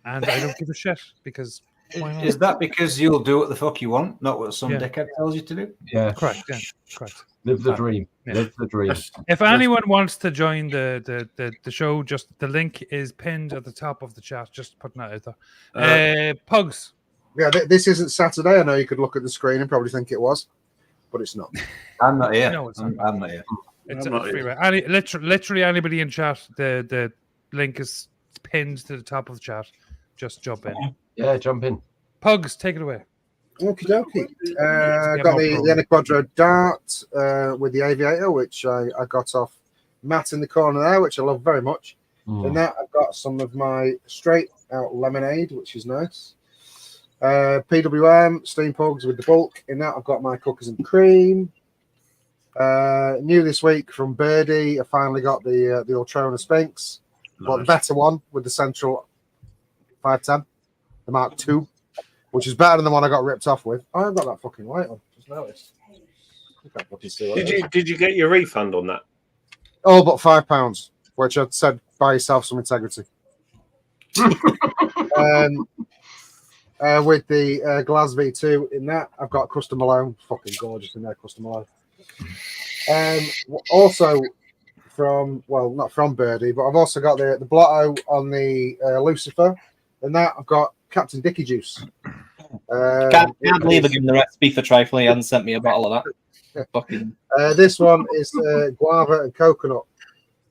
and I don't give a shit because.
Is that because you'll do what the fuck you want, not what some dickhead tells you to do?
Yeah,
correct. Yeah, correct.
Live the dream. Yeah. Live the dream.
If anyone wants to join the show, just the link is pinned at the top of the chat. Just putting that out there. Pugs.
Yeah, this isn't Saturday. I know you could look at the screen and probably think it was, but it's not.
I'm not here.
No, it's
not. I'm not here.
It's a freeway. Literally anybody in chat, the link is pinned to the top of the chat. Just jump in.
Yeah, jump in.
Pugs, take it away.
Okie dokie. Got the Quadro Dart with the Aviator, which I got off Matt in the corner there, which I love very much. In that, I've got some of my straight out lemonade, which is nice. PWM, Steampugs with the bulk. In that, I've got my cookies and cream. New this week from Birdie, I finally got the Ultrona Sphinx. Nice. Well, the better one with the central 510, the Mark II, which is better than the one I got ripped off with. Oh, I've got that fucking light on. Just noticed.
Did you get your refund on that?
Oh, but £5, which I said buy yourself some integrity. With the Glass V2 in that, I've got Custom Malone, fucking gorgeous in there, Custom Malone. Also from, well, not from Birdie, but I've also got the Blotto on the Lucifer. In that, I've got Captain Dicky Juice.
Can't believe I give him the recipe for trifling. He hasn't sent me a bottle of that. Fucking.
This one is guava and coconut.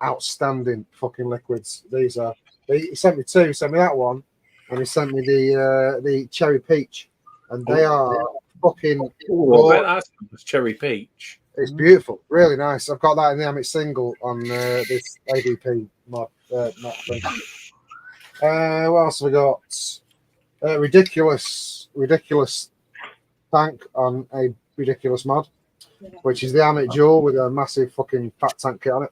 Outstanding fucking liquids. These are. He sent me two. He sent me that one, and he sent me the cherry peach, and they are fucking.
Oh, I bet that's cherry peach.
It's beautiful, really nice. I've got that in the Amit single on this ADP mod. Thing. What else have we got? Ridiculous tank on a ridiculous mod, which is the Amit Jewel with a massive fucking fat tank kit on it.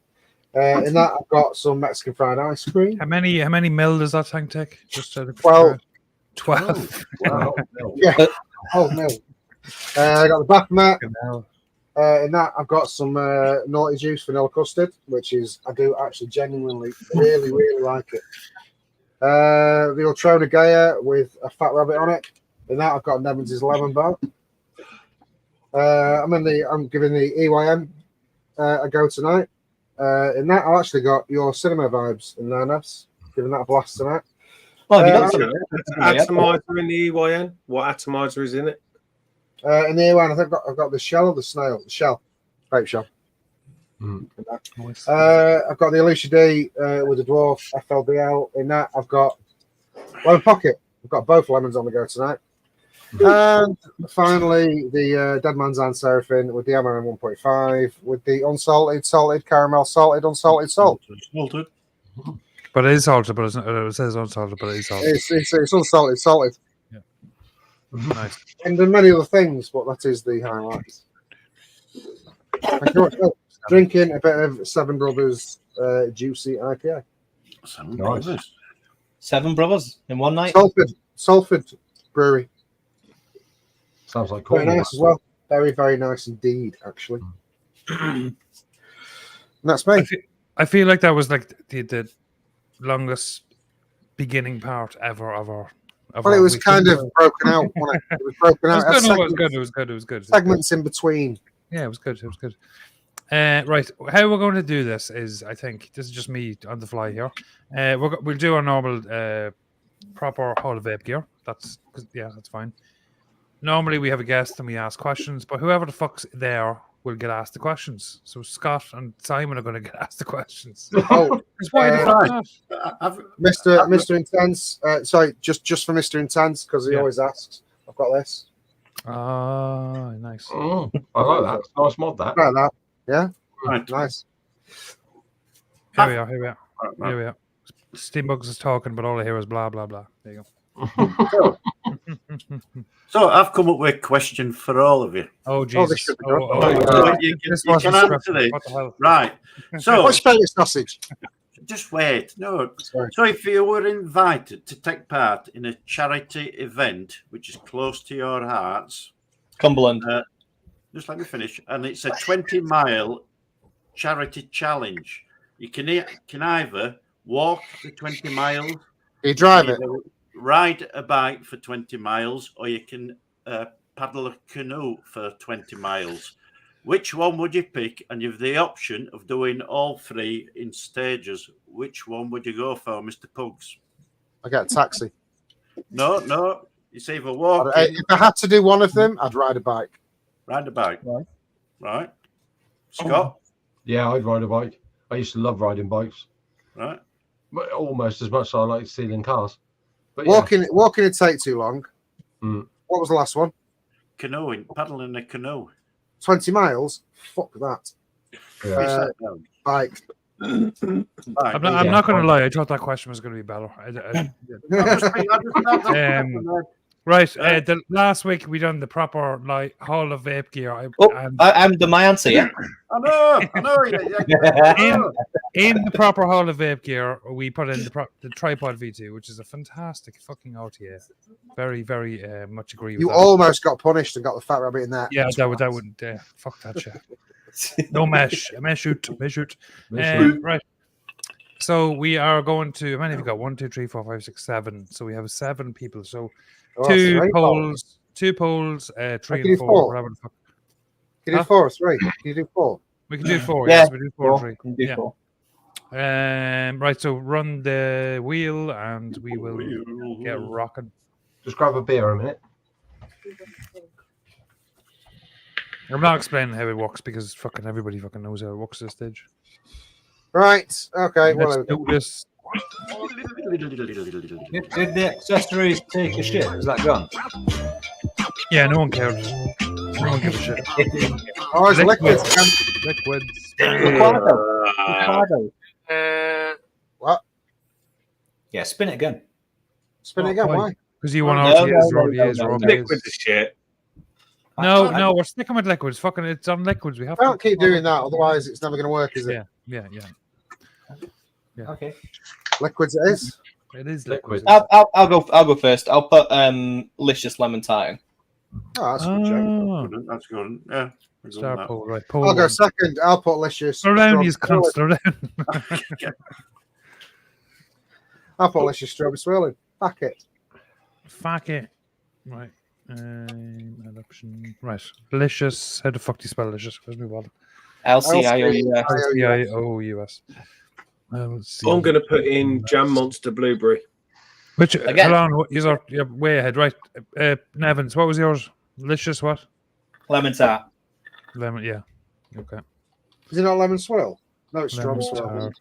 In that, I've got some Mexican fried ice cream.
How many mil does that tank take? Just
12.
12.
Wow. Yeah. Oh no. I got the Baphomet. In that, I've got some Naughty Juice vanilla custard, which is I do actually genuinely really like it. The Ultrona Gaia with a fat rabbit on it. In that, I've got Nevans' lemon bar. I'm giving the EYM a go tonight. In that, I've actually got your cinema vibes in there, Ness. Giving that a blast tonight.
Oh, have you got some
atomizer in the EYN? What atomizer is in it?
In the EYN, I think I've got the shell or the snail. The shell. Vape shell.
Nice.
I've got the Alicia D with the dwarf FLBL. In that, I've got Lemon Pocket. I've got both lemons on the go tonight. And finally, the Dead Man's Hand Seraphim with the MRM 1.5 with the unsalted, salted, caramel, salted, unsalted salt.
But it is salted, but it says unsalted, but it is salted.
It's unsalted, salted.
Yeah. Nice.
And then many other things, but that is the highlights. Drinking a bit of Seven Brothers juicy IPA.
Nice.
Seven Brothers in one night.
Salford Brewery.
Sounds like cool.
Very nice as well. Very, very nice indeed, actually. And that's me.
I feel like that was like the longest beginning part ever of our.
Well, it was kind of broken out. Wasn't it? It was broken out.
It was good.
Segments in between.
Yeah, it was good. Right, how we're going to do this is, I think, this is just me on the fly here. We'll do our normal proper Hall of Vape gear. That's fine. Normally we have a guest and we ask questions, but whoever the fuck's there will get asked the questions. So Scott and Simon are going to get asked the questions.
Oh,
why the fuck not?
Mr. Intense. Sorry, just for Mr. Intense, because he always asks. I've got this.
Ah, nice.
Oh, I like that. Nice mod, that.
Like that. Yeah.
Right.
Nice.
Here we are. Steampugs is talking, but all I hear is blah blah blah. There you go.
So I've come up with a question for all of you.
Oh Jesus!
You can answer this.
What the hell?
Right. So
what's favorite sausage?
Just wait. No.
Sorry.
So if you were invited to take part in a charity event which is close to your hearts,
Cumberland.
Just let me finish. And it's a 20-mile charity challenge. You can either walk the 20 miles,
you drive it,
ride a bike for 20 miles, or you can paddle a canoe for 20 miles. Which one would you pick? And you have the option of doing all three in stages. Which one would you go for, Mr. Pugs?
I get a taxi.
No. It's either walk.
If I had to do one of them, I'd ride a bike.
Ride a bike. Right. Scott?
Yeah, I'd ride a bike. I used to love riding bikes.
Right.
But almost as much as I like stealing cars. But
walking would take too long.
Mm.
What was the last one?
Canoeing. Paddling a canoe.
20 miles? Fuck that.
Yeah.
Bike.
I'm not going to lie. I thought that question was going to be better. Right. The last week we done the proper Hall of Vape gear.
I'm my answer. Yeah.
I know.
In the proper Hall of Vape gear, we put in the Tripod V2, which is a fantastic fucking OTA. Very, very much agree with
you
that.
almost got punished and got the fat rabbit in there.
Yeah, that wouldn't. Fuck that shit. No mesh. Mesh shoot. Right. So we are going to. How many have you got? 1, 2, 3, 4, 5, 6, 7. So we have 7 people. So two polls, 3 and 4. Whatever the fuck.
Can you do 4 or 3? Can you do 4?
We can do 4.
Yeah,
Yes, we do 4 or 3.
Can do 4.
Right. So run the wheel, and we will get rocking.
Just grab a beer a minute.
I'm not explaining how it works because fucking everybody fucking knows how it works at this stage.
Right. Okay.
Let's do this.
Did the accessories take a shit? Is that gone?
Yeah, no one cares. No one gives a shit.
Oh, it's liquids. What?
Yeah, spin it again.
Spin it again. Why?
Because you want RTAs.
Liquids is shit.
No, we're sticking with liquids. Fucking, it's on liquids. We have
Don't keep doing that, otherwise it's never going to work, is it?
Yeah.
Okay.
Liquids it is.
It is liquids.
I'll go first. I'll put Licious Lemon Tart.
Oh, that's a good joke.
That's good. Yeah.
Star poll, right?
I'll go second. I'll put Licious.
Slow down, you cunt. Slow down.
I'll put Licious Strawberry Swirling. Fuck it. Right.
Adoption. Right. Licious. How the fuck do you spell Licious? Where's my wallet?
LCIOUS.
I'm going to put in Jam Monster Blueberry.
Which, hold on, you're way ahead, right? Nevans, what was yours? Licious what?
Lemon Tart.
Lemon, yeah. Okay.
Is it not Lemon Swirl? No, it's Strawberry Swirl.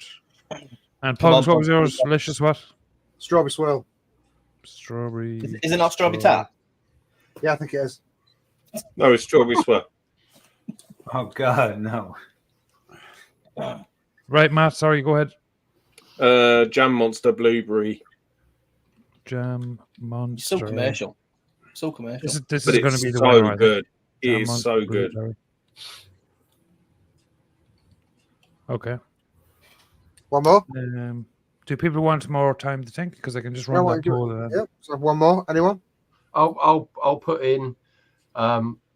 And Pugs, what was yours? Licious what?
Strawberry Swirl.
Strawberry.
Is it not Strawberry Tart?
Yeah, I think it is.
No, it's Strawberry Swirl.
Oh, God, no.
Right, Matt, sorry, go ahead.
Jam Monster Blueberry.
Jam Monster.
So commercial. So commercial.
This
But
is going to
it's
be the
so
winner.
good. It
Jam
is
Monster
so good.
Blueberry. Okay.
One more.
Do people want more time to think? Because I can just run that poll.
Yep. So one more. Anyone?
I'll put in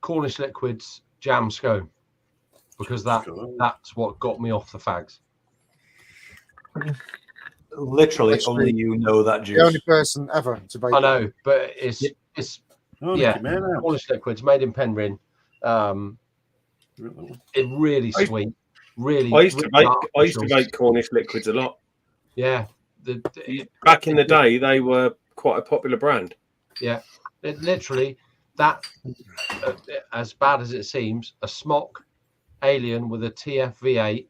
Cornish Liquids Jam Scone because that's what got me off the fags.
Literally, only you know that juice.
The only person ever to vape.
I know, but it's Cornish Liquids made in Penryn. It really sweet, really.
I used to make Cornish Liquids a lot.
Yeah,
back in the day, they were quite a popular brand.
Yeah, it literally that as bad as it seems, a smock alien with a TF-V8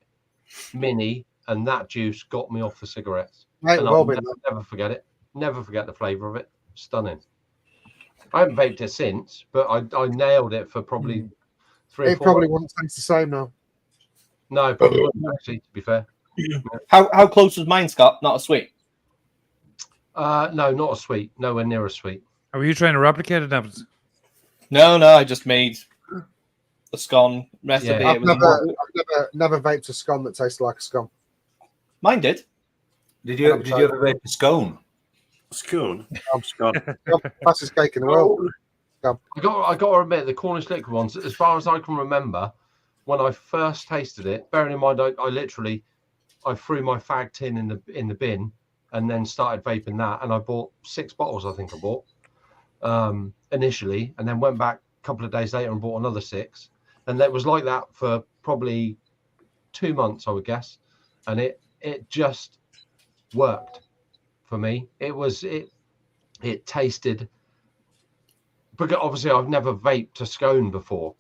mini, and that juice got me off the cigarettes.
Right,
and I'll never forget it. Never forget the flavour of it. Stunning. I haven't vaped it since, but I nailed it for probably 3 or 4
It probably wouldn't taste the same now.
No, probably wouldn't actually, to be fair.
How close was mine, Scott? Not a sweet?
No, not a sweet. Nowhere near a sweet.
Are you trying to replicate it, Nevans?
No, I just made a scone recipe.
I've never vaped a scone that tasted like a scone.
Mine did.
Did you ever vape a scone?
Scone?
Scone. Fastest cake in the world.
I got to admit, the Cornish Liquid ones, as far as I can remember, when I first tasted it, bearing in mind I threw my fag tin in the bin and then started vaping that, and I bought 6 bottles, I think I bought initially, and then went back a couple of days later and bought another 6, and it was like that for probably 2 months, I would guess, and it just worked for me. It tasted, because obviously I've never vaped a scone before,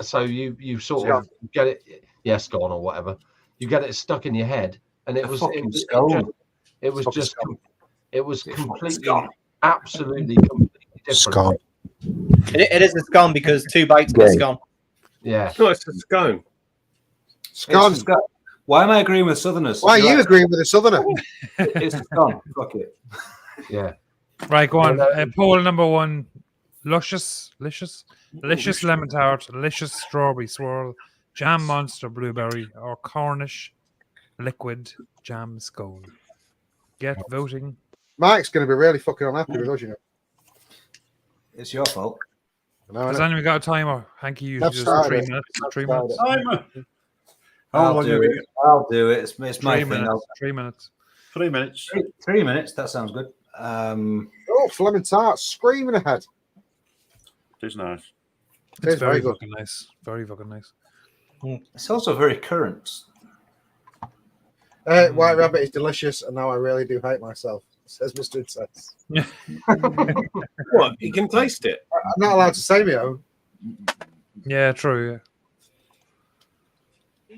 so you sort of get it, scone or whatever, you get it stuck in your head, and it was completely, absolutely completely different.
Scone.
It is a scone because 2 bites get a scone.
Yeah.
No, it's a scone.
Scone.
Why am I agreeing with Southerners?
Why are you agreeing with a Southerner?
It's a scone. Fuck it.
Yeah.
Right, go on. Poll number 1. Luscious lemon tart, delicious strawberry swirl, jam monster blueberry, or Cornish liquid jam scone. Get voting.
Mike's going to be really fucking unhappy with us, you know.
It's your fault.
Has anyone got a timer? Hanky usually does 3 minutes. 3 minutes.
Timer.
I'll do it. I'll do it. It's my
3
thing.
minutes. 3 minutes.
3 minutes.
3 minutes. That sounds good.
Lemon tart screaming ahead.
It is nice.
It's very fucking nice. Very fucking nice.
It's also very current.
White Rabbit is delicious, and now I really do hate myself, says Mr. Incest.
What? You can taste it?
I'm not allowed to say my own.
Yeah, true. Yeah.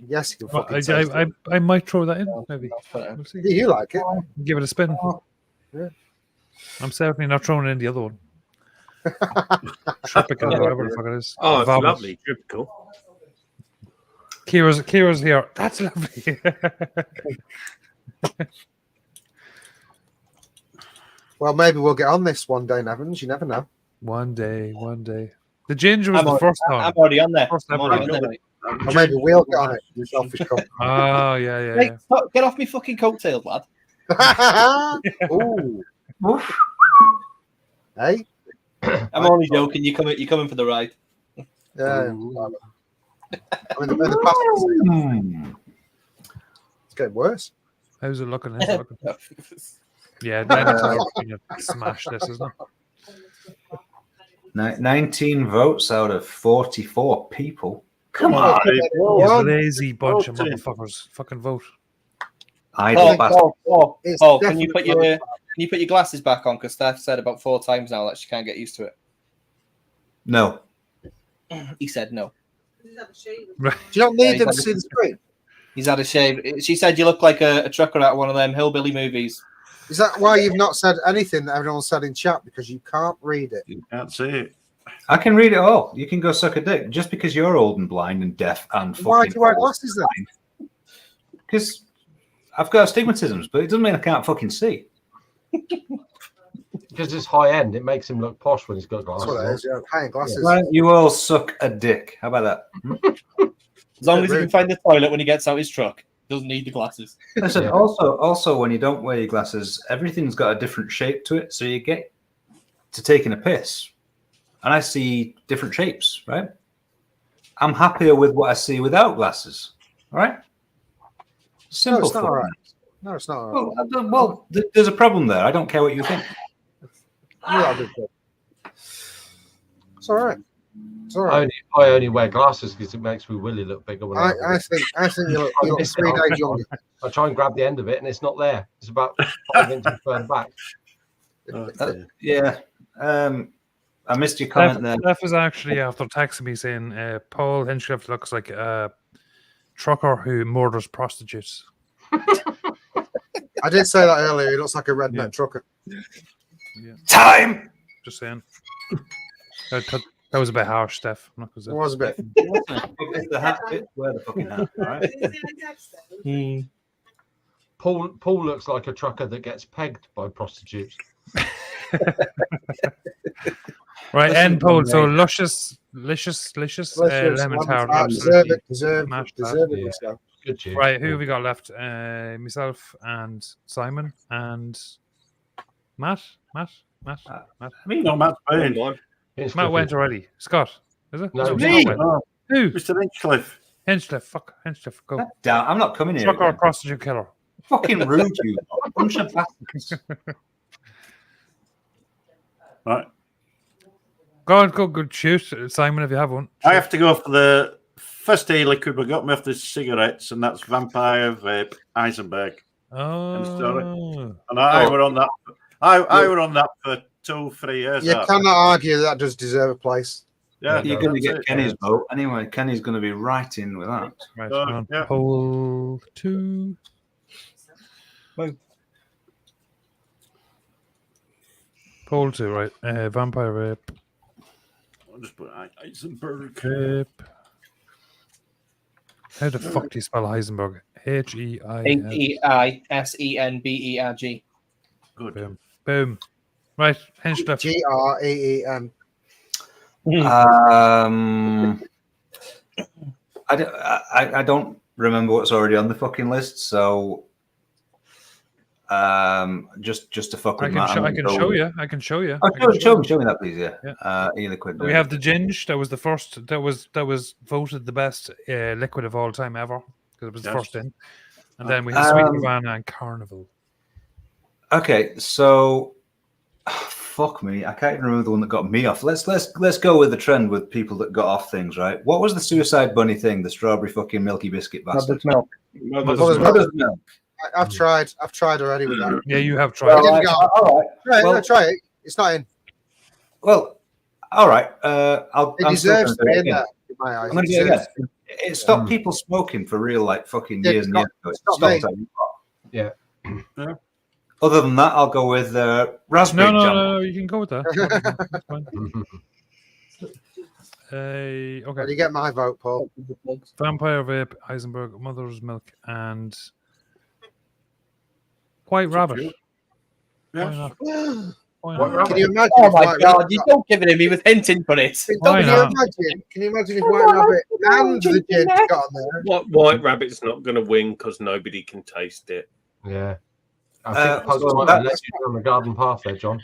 Yes, you can fucking taste it.
I might throw that in, maybe. We'll see.
You like it?
Give it a spin.
Yeah.
I'm certainly not throwing in the other one. Tropical, whatever the fuck it is.
Oh, it's
Vomit.
lovely. Typical.
Kira's here. That's lovely.
Well, maybe we'll get on this one day, Nevans. You never know.
One day. The ginger was the first time.
I'm already on there.
Or maybe we'll get on it. You selfish cunt.
Oh, yeah.
Hey, get off me fucking coattails, lad.
Ooh. Hey?
I'm only joking. You're coming for the ride.
Yeah. I mean, the past, it's getting worse.
How's it looking? Yeah, that's smash this, isn't it?
19 votes out of 44 people.
Come on.
You lazy bunch of motherfuckers. Fucking vote.
Can you put your glasses back on? Because Steph said about 4 times now that she can't get used to it.
No.
He said no.
Do you not need them to see the screen?
He's had a shave. She said you look like a trucker out of one of them hillbilly movies.
Is that why you've not said anything that everyone said in chat? Because you can't read it.
You can't see it.
I can read it all. You can go suck a dick. Just because you're old and blind and deaf and fucking...
Why do you wear glasses then?
Because I've got astigmatisms, but it doesn't mean I can't fucking see.
Because it's high end, it makes him look posh when he's got glasses.
That's what it is. Yeah, high-end glasses.
Right, you all suck a dick. How about that?
As long as he can find the toilet when he gets out his truck, doesn't need the glasses.
Listen, also, when you don't wear your glasses, everything's got a different shape to it. So you get to taking a piss, and I see different shapes. Right? I'm happier with what I see without glasses. All right? Simple.
No, it's not all right. No, it's not all right.
Well, there's a problem there. I don't care what you think.
It's all right. It's all right.
I only wear glasses because it makes me Willie look bigger. When
I think you look 3 days younger.
I try and grab the end of it, and it's not there. It's about 5 inches further back.
Yeah. I missed your comment there.
Steph is actually after texting me saying Paul Hinchcliffe looks like a trucker who murders prostitutes.
I did say that earlier. He looks like a redneck trucker.
Yeah.
Time.
Just saying. That was a bit harsh, Steph.
It was a bit.
If the hat fits, wear the fucking hat. Right?
Paul looks like a trucker that gets pegged by prostitutes.
Right, end Paul. So luscious, lemon tart.
Deserve it.
Good cheers.
Right, who have we got left? Myself and Simon and Matt.
Me, no, Matt's playing.
Matt went already. Scott, is it?
No,
me.
Who?
Mr. Hinchcliffe.
Hinchcliffe. Fuck Hinchcliffe. Go.
Damn, I'm not coming here.
Trucker or
Again.
prostitute killer.
Fucking rude, you bunch of bastards.
Right.
Go on, go shoot, Simon, if you have one.
I have to go for the first e-liquid we got me off the cigarettes, and that's Vampire Vape Eisenberg.
Oh.
And I were on that. I were on that for 2-3 years.
You cannot argue that does deserve a place.
Yeah,
You're going to get Kenny's vote anyway. Kenny's going to be right in with that.
Right,
yeah.
Poll 2. Poll 2, right? Vampire Vape.
I'll just put Eisenberg.
Vape. How the fuck do you spell Heisenberg?
Heisenberg.
Good.
Boom. Right, Hinchcliffe.
Green.
I don't remember what's already on the fucking list, so just to fuck with Matt.
I can show you.
Oh, show me that, please. Yeah. E-liquid.
We have the Ginge. That was the first. That was voted the best liquid of all time ever because it was the first in. And then we have Sweet Havana and Carnival.
Okay, so fuck me, I can't even remember the one that got me off. Let's go with the trend with people that got off things, right? What was the Suicide Bunny thing? The strawberry fucking milky biscuit bastard.
Mother's milk.
I've tried already with that.
Yeah, you have tried.
All right.
Try it. It's not in.
Well, all right.
It deserves to be in there. In my eyes.
I'm going to do it again. It stopped people smoking for real, like fucking years and years ago. It stopped.
Yeah.
Other than that, I'll go with raspberry jam.
No, you can go with that. That's fine. Okay.
Did you get my vote, Paul?
Vampire Vape, Heisenberg, Mother's Milk, and White Rabbit.
Yeah.
Why not?
Can you imagine?
Oh my god, you don't give it to me with hinting for it.
Why not?
Can you imagine if White Rabbit and the gin got on there?
White Rabbit's not going to win because nobody can taste it.
Yeah. I think Pugs might have let you on the garden path there, John.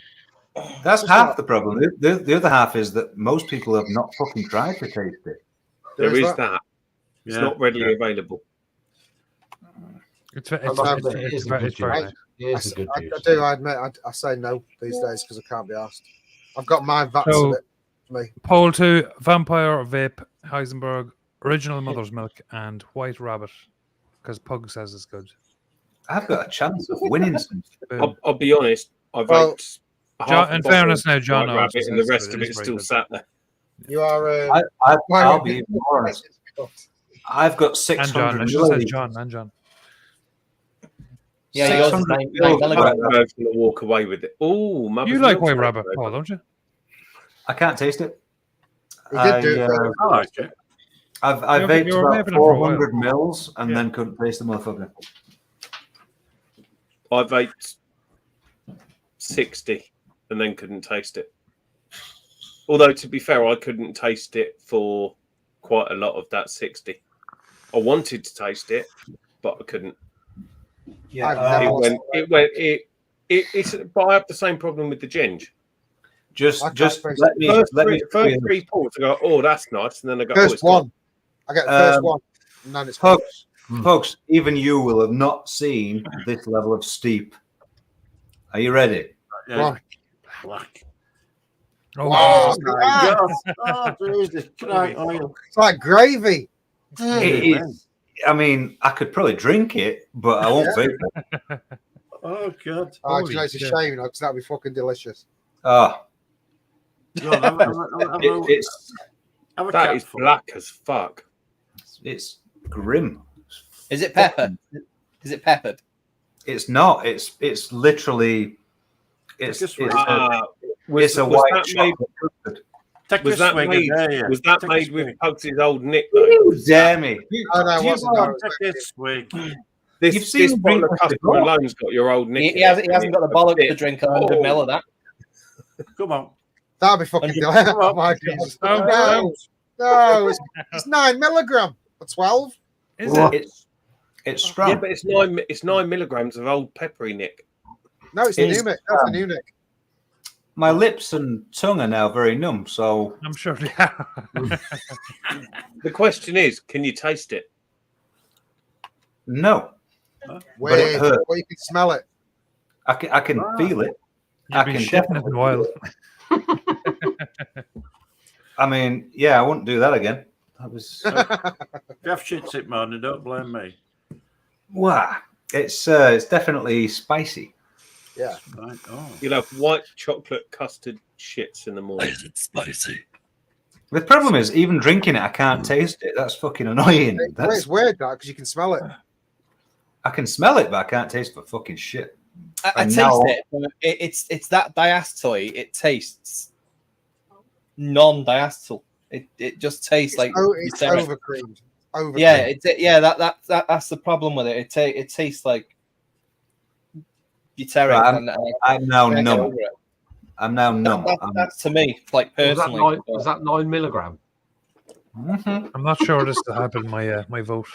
That's half the problem. The other half is that most people have not fucking tried to taste it.
There is that. It's not readily available.
It's very nice.
I do. I admit. I say no these days because I can't be asked. I've got my vats of it. Me.
Poll 2, Vampire Vape, Heisenberg, Original Mother's Milk, and White Rabbit, because Pug says it's good.
I've got a chance of winning something.
I'll be honest. I've voted.
In fairness, now John
White Rabbit, and the rest of it's still sat there.
You are.
I'll be more honest. I've got 600.
And John. John.
Yeah, yours is 9 milligrams.
I'm going to walk away with it. Oh,
you like White Rabbit, Paul, don't you?
I can't taste it.
He did do it.
I like it.
I've vaped about 400 mils and then couldn't taste the motherfucker.
I vaped 60 and then couldn't taste it. Although, to be fair, I couldn't taste it for quite a lot of that 60. I wanted to taste it, but I couldn't.
Yeah,
It's. But I have the same problem with the ginger.
just
Let me first three pulls. I go, oh, that's nice, and then I go,
First
oh,
one. I get the first one, and then it's
folks. Even you will have not seen this level of steep. Are you ready?
Yeah. Black.
Oh,
wow.
Jesus.
It's like gravy.
It is. I mean, I could probably drink it, but I won't vape it.
Oh, God.
Oh, you know, it's a shame, because that'd be fucking delicious.
Oh,
it's that is black as fuck.
It's grim.
Is it peppered? Is it peppered?
It's not. It's literally. It's a white chocolate custard.
Was that made with Pugs' old Nick? Though?
Dare me!
Oh, no, it wasn't.
This bottle of custard alone's got your old Nick.
He hasn't got the bollocks to drink 100 ml of that.
Come on.
That'd be fucking delicious. Oh my God. No, it's 9 milligram or 12.
Is it?
It's strong.
Yeah, but it's 9 milligrams of old peppery Nick.
No, it's the new Nick. That's the new Nick.
My lips and tongue are now very numb, so
I'm sure they are.
The question is, can you taste it?
no.
Wait,
it hurts.
well, you can smell it.
I can feel it.
You've been shitting it in a while.
I mean, yeah, I wouldn't do that again. That was
Jeff shits it, man, and don't blame me.
wow. It's definitely spicy.
Yeah.
Right. Oh.
You'll have white chocolate custard shits in the morning.
It's spicy.
The problem is, even drinking it, I can't taste it. That's fucking annoying.
It's weird, that, because you can smell it.
I can smell it, but I can't taste the fucking shit.
I taste it. But it's that diacetyl. It tastes non-diacetyl. It just tastes like
it's overcreamed.
Yeah, that's the problem with it. It tastes like butyric.
Right, I'm now numb. I'm now numb.
That's to me, like personally.
Was that 9 milligram?
Mm-hmm.
I'm not sure this will happen. My vote.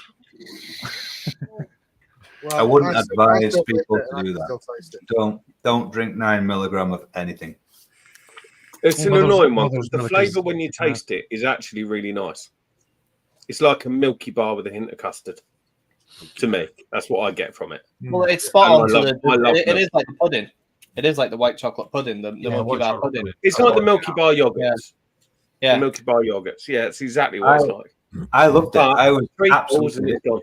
Well,
I wouldn't advise people to do that. Don't drink 9 milligram of anything.
It's an annoying one. The flavour when you taste it is actually really nice. It's like a milky bar with a hint of custard. To me, that's what I get from it.
Well, it's spot on. It is like the pudding. It is like the white chocolate pudding, the milky bar pudding.
It's like the Milky Bar yogurts.
Yeah.
The Milky Bar yogurts. Yeah, it's exactly what it's like.
I loved it. I was
3
absolutely
and it's gone.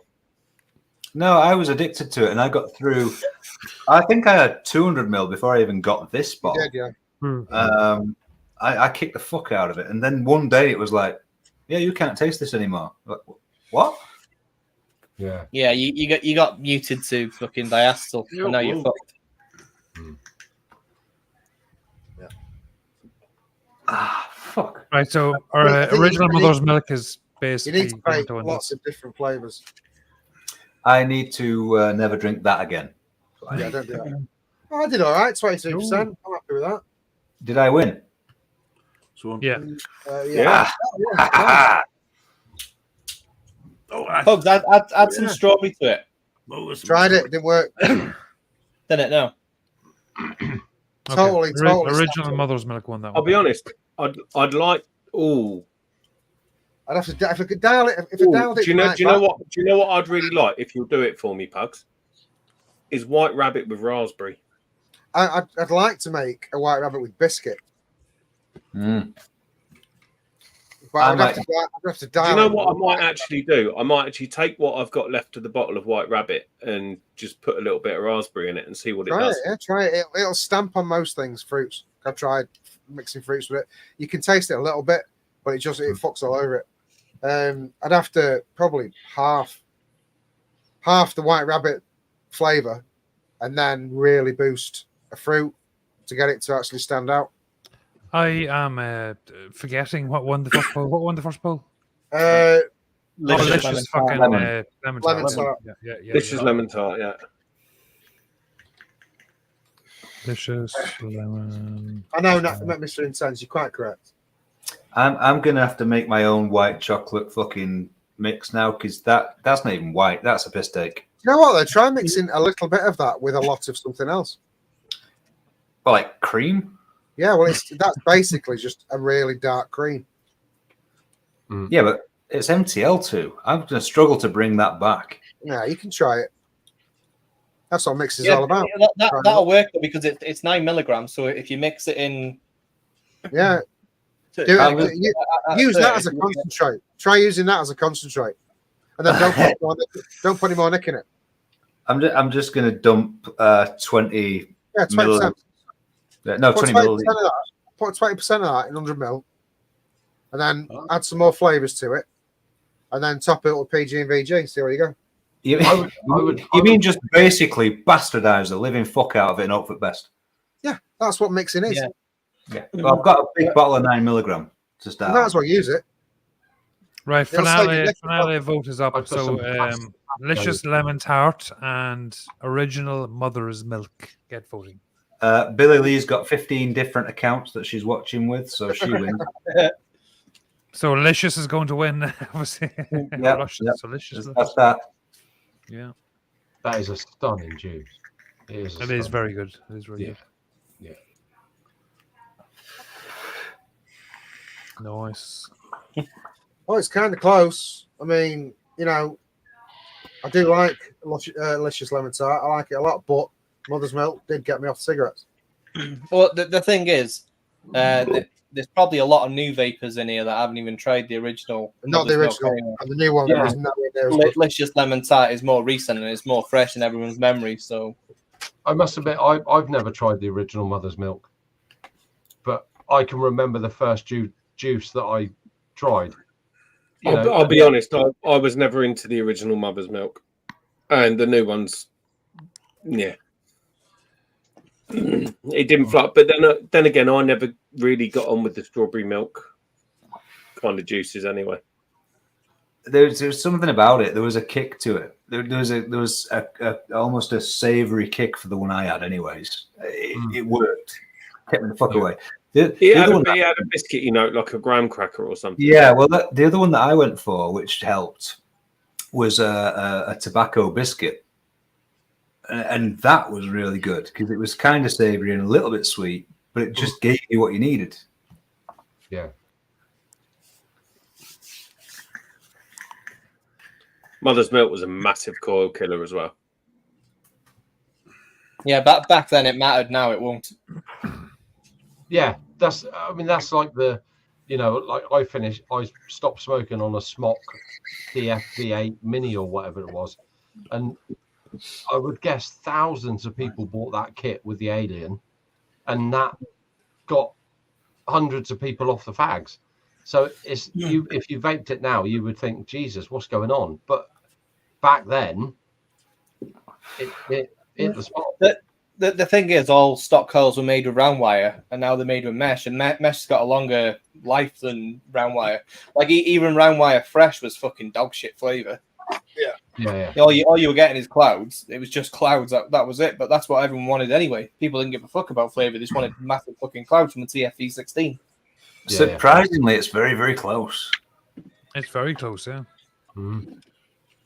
No, I was addicted to it, and I got through. I think I had 200 ml before I even got this bottle.
Yeah.
I kicked the fuck out of it, and then one day it was like, "Yeah, you can't taste this anymore." Like, what?
Yeah.
Yeah, you got muted to fucking diacetyl, and now you're fucked.
Yeah.
Ah, fuck.
Right, so our original mother's milk is basically.
You need to make lots of different flavors.
I need to never drink that again.
Yeah, don't do that. Oh, I did all right, 22%. I'm happy with that.
Did I win?
Yeah.
Yeah.
Pugs, add some strawberry to it.
Tried it, didn't work.
Didn't it? No.
Totally.
Original mother's milk won that one.
I'll be honest. I'd like. Oh,
I'd have to. If I could dial it. If I dialed it.
Do you know what I'd really like if you'll do it for me, Pugs? Is white rabbit with raspberry.
I'd like to make a white rabbit with biscuit. But I'd have to dial.
Do you know what I might actually do? I might actually take what I've got left of the bottle of white rabbit and just put a little bit of raspberry in it and see what it does.
Try it. It'll stamp on most things. Fruits. I've tried mixing fruits with it. You can taste it a little bit, but it fucks all over it. I'd have to probably half the white rabbit flavor, and then really boost a fruit to get it to actually stand out.
I am forgetting what won the first poll. What won the first poll?
Delicious
fucking lemon tart.
Yeah. Delicious lemon tart. Yeah.
Delicious lemon.
I know, Mr. Intense, you're quite correct.
I'm gonna have to make my own white chocolate fucking mix now because that's not even white. That's a piss take.
You know what? Though? Try mixing a little bit of that with a lot of something else.
Well, like cream.
Yeah, well, that's basically just a really dark cream.
Yeah, but it's MTL2. I'm gonna struggle to bring that back.
Yeah, you can try it. That's what mix is all about.
That'll work because it's 9 milligrams. So if you mix it in,
yeah, use that as a concentrate. Try using that as a concentrate, and then don't put any more nick in it.
I'm just gonna dump 20.
Yeah, 20%.
No, 20 milliliters.
Put 20% of that in 100 ml, and then add some more flavors to it, and then top it with PG and VG. See where you go.
You mean just basically bastardize the living fuck out of it and hope for the best?
Yeah, that's what mixing is.
Yeah. Well, I've got a big bottle of 9 milligram to start.
You might as well use it.
Right, finale vote is up. So, delicious lemon tart and original mother's milk get voting.
Billy Lee's got 15 different accounts that she's watching with, so she wins.
So Licious is going to win, obviously.
Yeah,
so Licious.
That's that.
Yeah,
that is a stunning juice.
It is very good. It is really good.
Yeah.
Nice.
Oh, it's kind of close. I mean, you know, I do like Licious lemon tart. I like it a lot, but mother's milk did get me off cigarettes.
Well, the thing is, there's probably a lot of new vapors in here that haven't even tried the original.
Not the original. Anyway. And the new one is nowhere near as good.
Licious lemon tart is more recent and it's more fresh in everyone's memory. So,
I must admit, I've never tried the original mother's milk, but I can remember the first juice that I tried.
I'll be honest. I was never into the original mother's milk, and the new ones, yeah. It didn't flop, but then again, I never really got on with the strawberry milk kind of juices anyway.
There's something about it. There was a kick to it. There was almost a savoury kick for the one I had. Anyways, it worked. Kept me the fuck away.
He had a biscuity note, like a graham cracker or something.
Yeah, well, the other one that I went for, which helped, was a tobacco biscuit. And that was really good because it was kind of savory and a little bit sweet, but it just gave you what you needed.
Yeah.
Mother's milk was a massive coil killer as well.
Yeah, back then it mattered. Now it won't.
Yeah, that's like like I stopped smoking on a Smock DFV8 Mini or whatever it was, and I would guess thousands of people bought that kit with the Alien, and that got hundreds of people off the fags. So if you vaped it now, you would think, Jesus, what's going on? But back then, it hit the spot.
The thing is, all stock coils were made with round wire, and now they're made with mesh, and mesh has got a longer life than round wire. Like even round wire fresh was fucking dog shit flavor.
Yeah.
All you were getting is clouds. It was just clouds. That was it. But that's what everyone wanted anyway. People didn't give a fuck about flavor. They just wanted massive fucking clouds from the TFE 16.
Surprisingly, it's very, very close.
It's very close, yeah.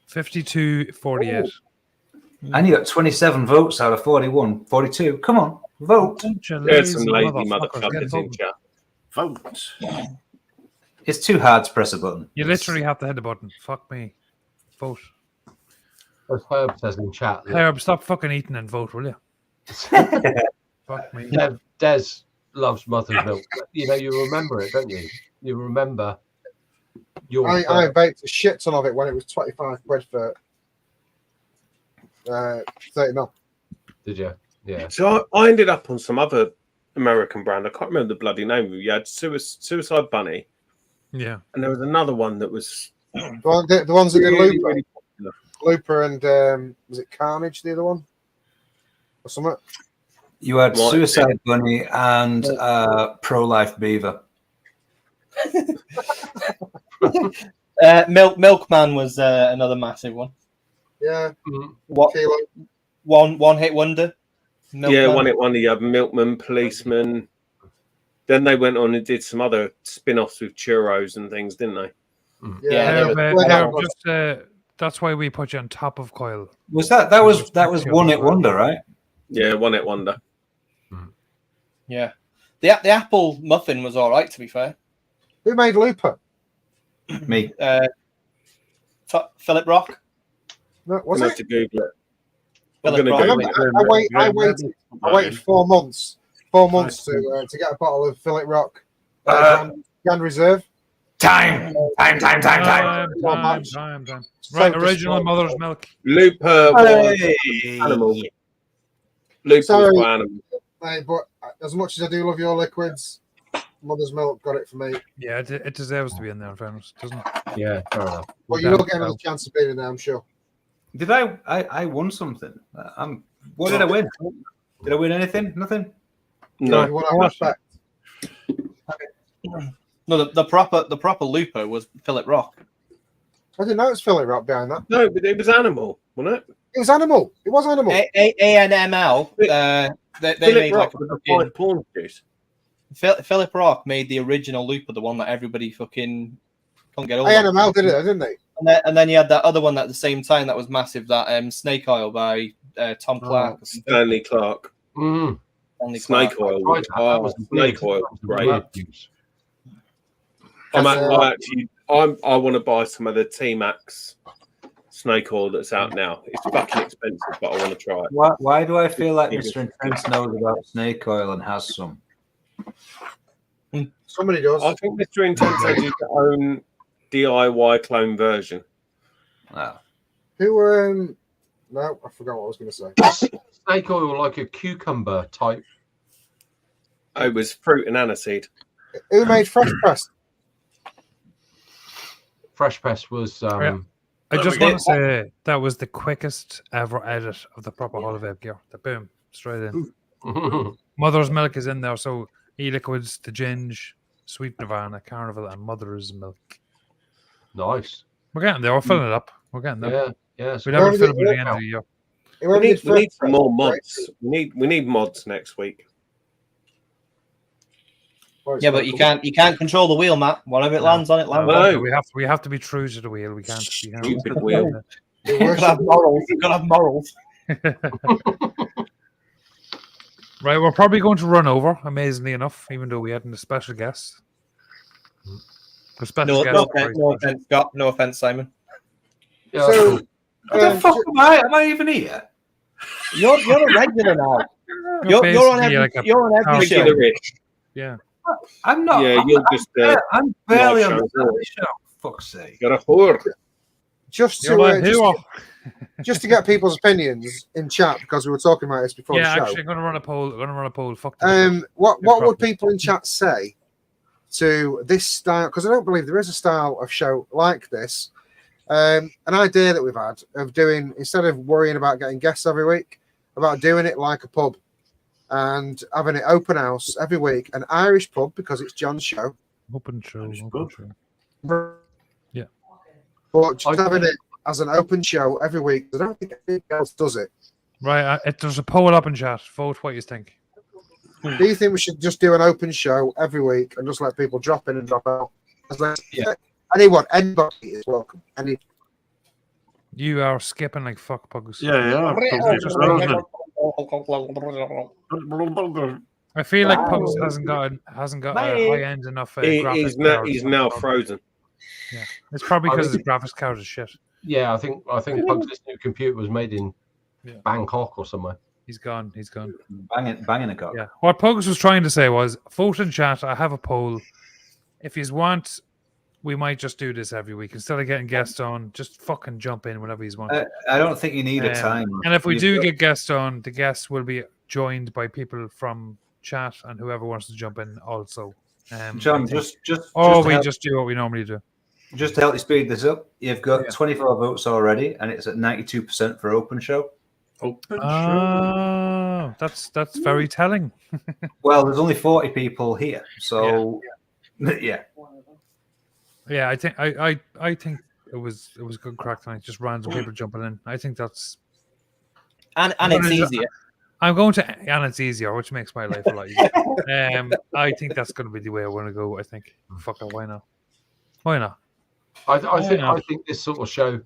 52-48.
And you got 27 votes out of 41. 42. Come on, vote.
There's some lazy motherfuckers in chat.
Vote.
It's too hard to press a button.
You literally have to hit the button. Fuck me. Vote.
As Herb says in chat.
Herb, stop fucking eating and vote, will you? Fuck me.
Des loves mother's milk. You remember it, don't you? You remember your.
I vaped a shit ton of it when it was 25 quid for 30 mil.
Did you? Yeah.
So I ended up on some other American brand. I can't remember the bloody name. You had Suicide Bunny.
Yeah.
And there was another one that was
the ones that did
really,
Looper.
really
Looper and was it Carnage, the other one? Or something?
You had Suicide Bunny and Pro-Life Beaver.
Milkman was another massive one.
Yeah.
What? One hit wonder.
Yeah, 181. You have Milkman, Policeman. Then they went on and did some other spin-offs with churros and things, didn't they?
That's why we put you on top of Coil.
Was that was One Hit Wonder, right?
Yeah, One Hit Wonder.
Yeah, the apple muffin was all right, to be fair.
Who made Looper?
Me.
Philip Rock.
No, was
I'm
it?
have to Google it.
I waited 4 months. 4 months to get a bottle of Philip Rock Grand Reserve.
Time. Right, original mother's milk.
Looper was animal. Looper was animal.
Mate, but as much as I do love your liquids, mother's milk got it for me.
Yeah, it deserves to be in there, in fairness, doesn't it?
Yeah, fair enough.
Well, you don't get another chance of being in there, I'm sure.
Did I won something? What did I win? Did I win anything? Nothing.
No.
You want to respect.
No, the proper Looper was Philip Rock.
I didn't know it was Philip Rock behind that.
No, but it was animal, wasn't it?
It was animal. It was animal.
ANML. They made
Rock
like
a porn juice.
Philip Rock made the original Looper, the one that everybody fucking can't get over.
ANML did it, didn't they?
And then you had that other one at the same time that was massive, that Snake Oil by Tom Clark.
Stanley Clark. Snake Oil. Snake Oil. Great. I want to buy some of the T-Max Snake Oil that's out now. It's fucking expensive, but I want to try it.
Why do I feel like Mr. Intense knows about snake oil and has some?
Somebody does.
I think Mr. Intense has his own DIY clone version.
Wow.
Who? No, I forgot what I was going to say.
Snake oil, like a cucumber type.
Oh, it was fruit and aniseed.
Who made Fresh Press?
Fresh Press was.
I just want to say that was the quickest ever edit of the Proper Hall of Vape gear. The boom, straight in. Mother's milk is in there, so e-liquids, the Ginge, Sweet Nirvana, Carnival, and Mother's milk.
Nice.
We're getting there. We're filling it up. We're getting there.
Yeah.
We'll have it filled by the end of the year.
We need some more mods. We need mods next week.
Yeah, but you can't control the wheel, Matt. Whatever it lands on, it lands on.
We have to be true to the wheel. We can't.
Stupid wheel.
You've got to have morals. You've got to have morals.
Right, we're probably going to run over, amazingly enough, even though we hadn't a special guest.
No offense, Scott. No offense, Simon.
Yeah,
So,
What the fuck am I? Am I even here?
You're a regular now. You're on every show.
Yeah.
I'm not.
Yeah, you'll just.
I'm barely on the show. Fuck's sake.
Got a whore.
Just to get people's opinions in chat, because we were talking about this before the show.
Yeah, actually, I'm going to run a poll. Fuck.
What would people in chat say to this style? Because I don't believe there is a style of show like this. An idea that we've had of doing, instead of worrying about getting guests every week, about doing it like a pub and having it open house every week, an Irish pub, because it's John's show.
Open show. Yeah.
But just having it as an open show every week, I don't think anything else does it.
Right, there's a poll up in chat. Vote what you think.
Do you think we should just do an open show every week and just let people drop in and drop out? Anybody is welcome.
You are skipping like fuck pugs.
Yeah.
I feel like Pugs hasn't got a high end enough.
He's now frozen.
Yeah, it's probably because his graphics card is shit.
Yeah, I think Pugs' new computer was made in Bangkok or somewhere.
He's gone.
Banging a cock.
Yeah. What Pugs was trying to say was, vote in chat. I have a poll. If you want, we might just do this every week instead of getting guests on. Just fucking jump in whenever you want.
I don't think you need a time.
And if we do get guests on, the guests will be joined by people from chat and whoever wants to jump in also.
John, just
do what we normally do.
Just to help you speed this up, you've got 24 votes already, and it's at 92% for open show.
Oh, that's very telling.
Well, there's only 40 people here, so yeah.
Yeah, I think it was good crack tonight. Just random people jumping in. I think that's
and it's easier.
I'm going to, and it's easier, which makes my life a lot easier. I think that's going to be the way I want to go. I think. Fuck it, why not? Why not?
I think this sort of show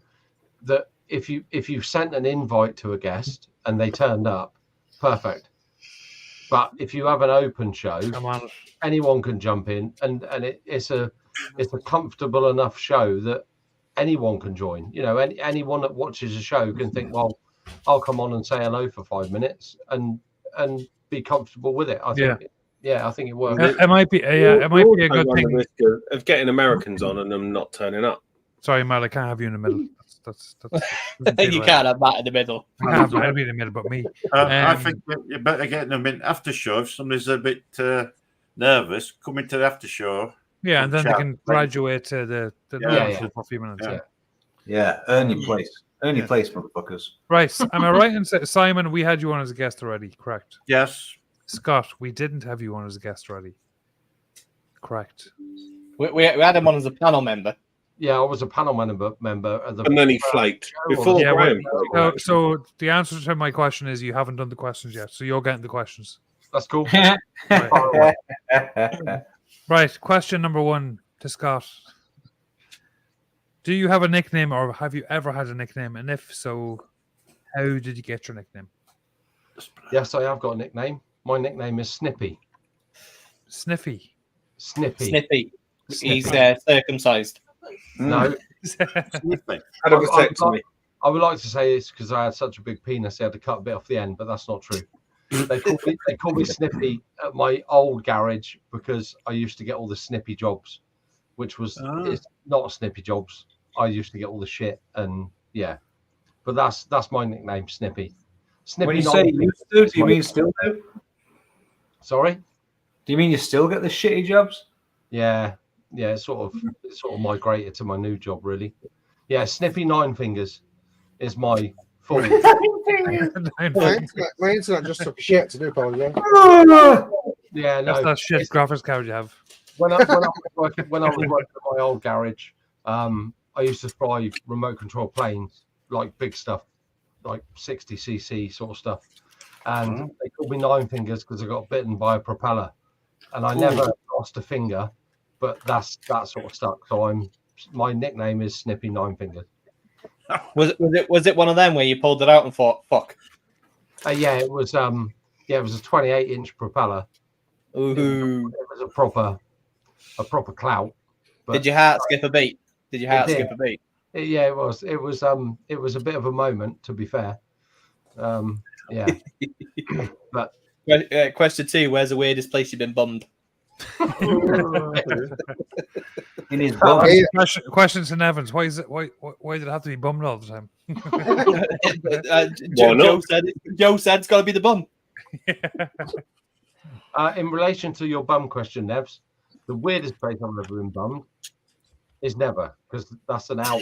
that if you've sent an invite to a guest and they turned up, perfect. But if you have an open show, anyone can jump in, and it's a comfortable enough show that anyone can join. You know, anyone that watches a show can think, well, I'll come on and say hello for 5 minutes and be comfortable with it. I think, I think it works.
It might be, it might be a good thing
the risk of getting Americans on and them not turning up.
Sorry, Mal, I can't have you in the middle. That's
you can't have Matt in the middle.
I can't have be in the middle, but me.
I think you better get them in after show. If somebody's a bit nervous, come into the after show.
Yeah, and then they can graduate to the for a few minutes.
Yeah, earn your place. Earn your place, motherfuckers.
Right. Am I right in saying, Simon, we had you on as a guest already, correct?
Yes.
Scott, we didn't have you on as a guest already. Correct.
We had him on as a panel member.
Yeah, I was a panel member.
And then he flaked. Before Graham.
So the answer to my question is you haven't done the questions yet, so you're getting the questions.
That's cool.
Right. Question number 1 to Scott. Do you have a nickname, or have you ever had a nickname? And if so, how did you get your nickname?
Yes, I have got a nickname. My nickname is Snippy.
Snippy.
Snippy. He's circumcised.
No.
Snippy.
I would like to say it's because I had such a big penis, they had to cut a bit off the end, but that's not true. They call me Snippy at my old garage because I used to get all the snippy jobs, which was it's not snippy jobs. I used to get all the shit, and but that's my nickname, Snippy. Snippy.
When you say used to, do you mean still do?
Sorry?
Do you mean you still get the shitty jobs?
Yeah, it's sort of migrated to my new job, really. Yeah, Snippy Nine Fingers is my full.
My internet just took a shit to do, Paul. Yeah,
That's that shit graphics card you have.
When I was working at my old garage, I used to fly remote control planes, like big stuff, like 60cc sort of stuff. And they called me Nine Fingers because I got bitten by a propeller. And I never lost a finger, but that sort of stuck. So my nickname is Snippy Nine Fingers.
Was it one of them where you pulled it out and thought, fuck?
It was a 28-inch propeller.
Ooh.
It was a proper clout. But
Did your heart skip a beat?
It was. It was a bit of a moment, to be fair. But
question 2: where's the weirdest place you've been bummed?
In his
Question to Nevans: why is it? Why did it have to be bummed all the time?
Joe said it's got to be the bum.
In relation to your bum question, Nevs, the weirdest place I've ever been bummed is never, because that's an out.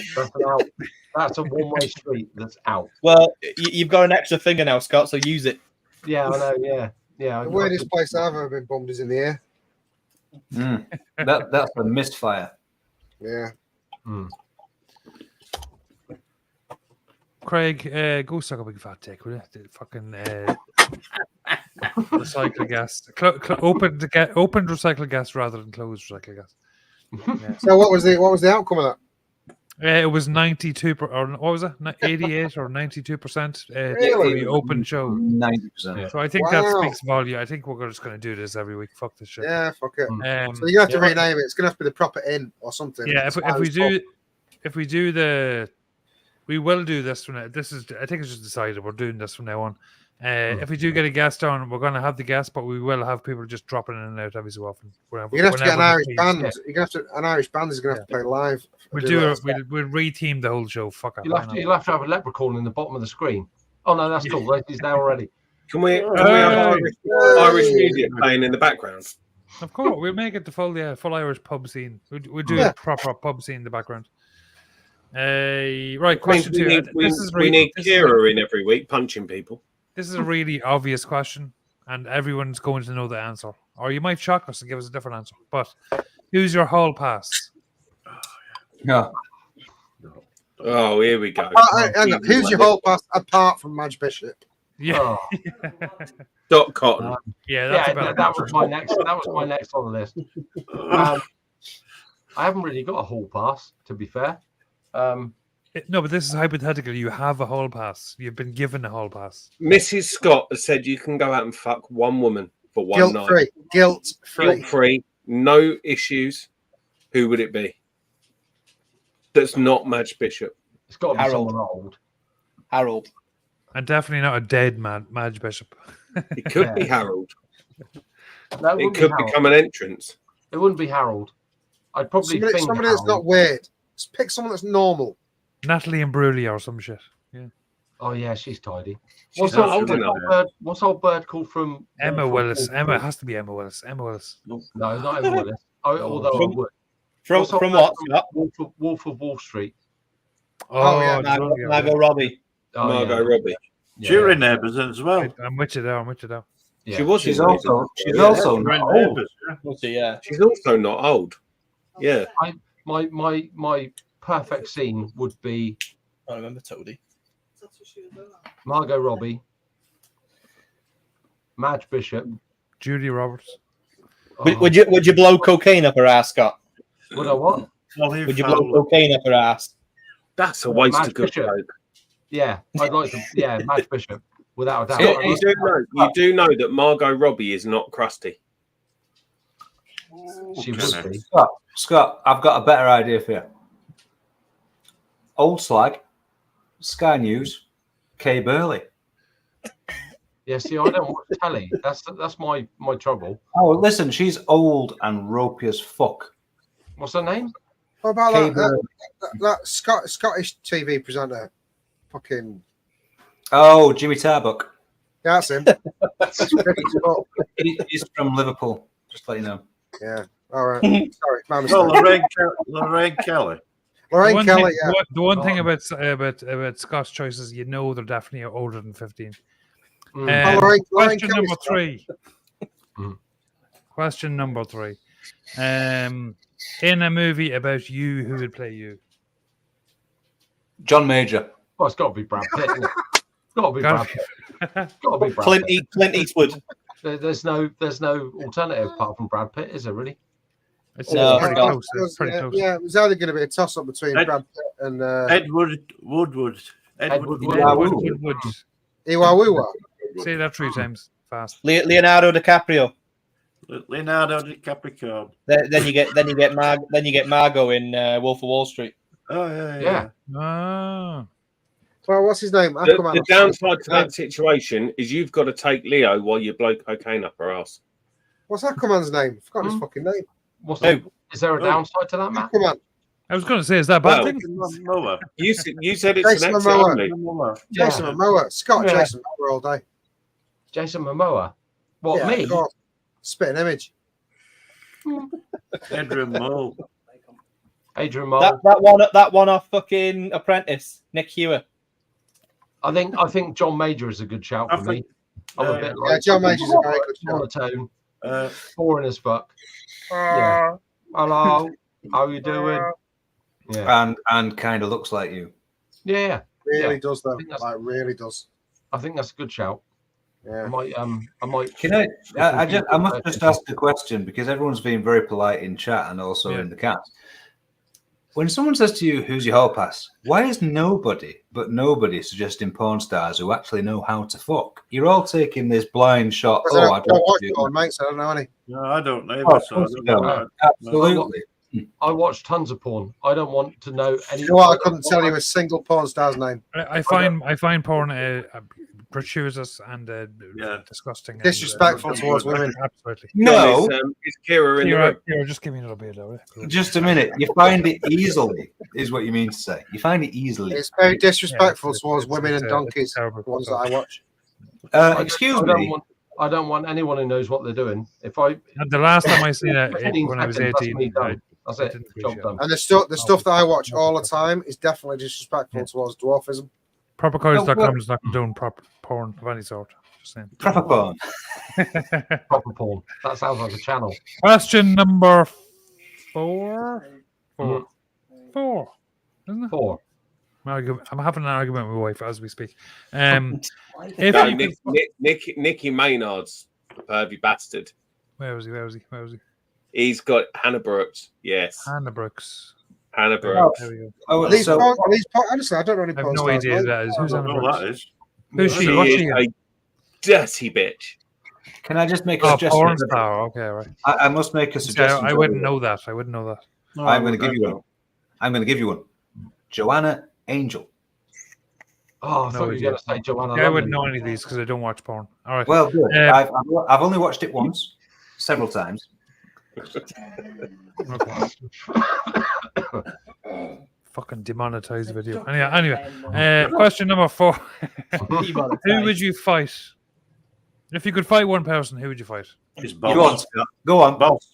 That's a one-way street. That's out.
Well, you've got an extra finger now, Scott, so use it.
Yeah, I know. Yeah.
The weirdest place I've ever been bummed is in the air.
That's a misfire.
Yeah.
Craig, go suck a big fat dick, will you? The fucking recycle gas. Open recycle gas rather than closed recycle gas. Yeah.
So what was the outcome of that?
It was 92, or what was it? 88 or 92%.
Really?
The open show.
90%.
So I think that speaks volume. I think we're just going to do this every week. Fuck this shit.
Yeah, fuck it. So you have to rename it. It's going to have to be the Proper Inn or something.
Yeah, if we do the, we will do this from now. This is, I think it's just decided we're doing this from now on. If we do get a guest on, we're going to have the guest, but we will have people just dropping in and out every so often.
You're going to have to get an Irish band. An Irish band is going to have to play live.
We'll re-team the whole show. Fuck it.
You'll have to have a leprechaun in the bottom of the screen. Oh no, that's cool. Right, he's there already.
Can we have Irish music playing in the background?
Of course, we'll make it the full Irish pub scene. We'll do a proper pub scene in the background. Right, question 2.
We need Kira in every week punching people.
This is a really obvious question, and everyone's going to know the answer. Or you might shock us and give us a different answer. But who's your hall pass?
Yeah.
Oh, here we go.
Hang on. Who's your hall pass apart from Madge Bishop?
Yeah.
Dot Cotton.
Yeah, that's about
that was my next. That was my next on the list. I haven't really got a hall pass, to be fair.
No, but this is hypothetical. You have a hall pass. You've been given a hall pass.
Mrs. Scott has said you can go out and fuck one woman for one night. Guilt-free. No issues. Who would it be? That's not Madge Bishop.
It's got to be someone old.
Harold.
And definitely not a dead Madge Bishop.
It could be Harold.
No,
it could become an entrance.
It wouldn't be Harold. I'd probably think
somebody that's not weird. Just pick someone that's normal.
Natalie Imbruglia or some shit. Yeah.
Oh yeah, she's tidy.
What's
old bird called from
Emma Willis? Emma has to be Emma Willis. Emma Willis.
No, not Emma Willis. Although I would.
From what?
Wolf of Wall Street.
Oh yeah,
Margot Robbie.
Margot Robbie.
You're in there as well.
I'm with you there.
Yeah. She's also not old.
Yeah.
She's also not old. Yeah.
My perfect scene would be.
I remember Toadie.
Margot Robbie. Madge Bishop.
Judy Roberts.
Would you blow cocaine up her ass, Scott?
Would I what?
Would you blow cocaine up her ass?
That's a waste of good coke.
Yeah, I'd like to. Yeah, Madge Bishop, without a doubt.
You do know that Margot Robbie is not crusty.
She would be.
Scott, I've got a better idea for you. Old Slag, Sky News, Kay Burley.
Yeah, see, I don't watch telly. That's my trouble.
Oh, listen, she's old and ropey as fuck.
What's her name?
What about that Scottish TV presenter? Fucking.
Oh, Jimmy Tarbuck.
Yeah, that's him.
He's from Liverpool. Just to let you know.
Yeah. All right. Sorry, my mistake.
Well, Lorraine Kelly.
Lorraine Kelly. Yeah.
The one thing about Scott's choices, you know, they're definitely older than 15. Question number 3. Question number 3. In a movie about you, who would play you?
John Major.
Oh, it's got to be Brad Pitt. Isn't it? It's got to be Brad Pitt. It's got to be Brad Pitt.
Clint Eastwood.
There's no alternative apart from Brad Pitt, is there really?
It's pretty close. It's pretty close.
Yeah, it was either going to be a toss up between Brad Pitt and
Edward Woodward.
Woodward.
Iwawuwa.
Say that 3 times fast.
Leonardo DiCaprio.
Leonardo DiCaprio.
Then you get Margot in Wolf of Wall Street.
Oh yeah.
Ah.
Well, what's his name?
The downside to that situation is you've got to take Leo while you blow cocaine up her ass.
What's Aquaman's name? I forgot his fucking name.
Is there a downside to that, Matt?
Aquaman.
I was going to say, is that a bad thing?
You said it's
Jason
an exit only.
Jason Momoa. Scott Jason Momoa all day.
Jason Momoa. What, me?
Spit an image.
Adrian Mole.
That one off fucking Apprentice, Nick Hewitt.
I think John Major is a good shout for me. I'm a bit like
John Major's a very good
monotone. Boring as fuck. Yeah. Hello. How you doing?
Yeah. And kind of looks like you.
Yeah.
Really does though. Like really does.
I think that's a good shout.
Yeah.
I might.
Can I must just ask a question because everyone's been very polite in chat and also in the cast. When someone says to you, "Who's your hall pass?" Why is nobody suggesting porn stars who actually know how to fuck? You're all taking this blind shot.
I don't watch porn, mate, so I don't know any.
No, I don't know.
Absolutely.
I watch tons of porn. I don't want to know any.
You know what? I couldn't tell you a single porn star's name.
I find porn gratuitous and disgusting,
disrespectful towards women.
Absolutely.
No,
is Kira in the room?
Kira, just give me a little bit of it.
Just a minute. You find it easily, is what you mean to say. You find it easily.
It's very disrespectful towards women and donkeys. The ones that I watch.
Excuse me.
I don't want anyone who knows what they're doing.
And the last time I seen it when I was 18,
that's it. Job done.
And the stuff that I watch all the time is definitely disrespectful towards dwarfism.
Propercoils.com is not doing proper porn of any sort. Just saying.
Proper porn.
Proper porn. That sounds like a channel.
Question number 4. 4. Isn't it?
4.
I'm having an argument with my wife as we speak. If
No,
you could-
Nicky Maynard's a pervy bastard.
Where was he?
He's got Hannah Brooks. Yes,
Hannah Brooks.
Hannah Brooks.
There we go.
Oh,
These
so,
honestly, I don't know any
I have
porn
no
stars,
idea who
mate.
that is. Who's
I
Hannah
don't know
Brooks?
that is.
Who's she?
She
What's
is
she?
a dirty bitch.
can I just make a
Oh,
suggestion?
porn star. Okay, right.
I must make a suggestion.
I wouldn't know that. I wouldn't know that.
No,
I'm going to give
I
you
don't.
one. I'm going to give you one. Joanna Angel.
Oh, I thought you were
idea.
going to say Joanna.
Yeah, I wouldn't
Lumley.
know any of these because I don't watch porn. All right.
Well, good.
Um,
I've only watched it once, several times.
Okay. Fucking demonetized video. Anyway, question number 4. Who would you fight? If you could fight one person, who would you fight?
It's
Go on,
boss.
Scott. Go on.
Boss.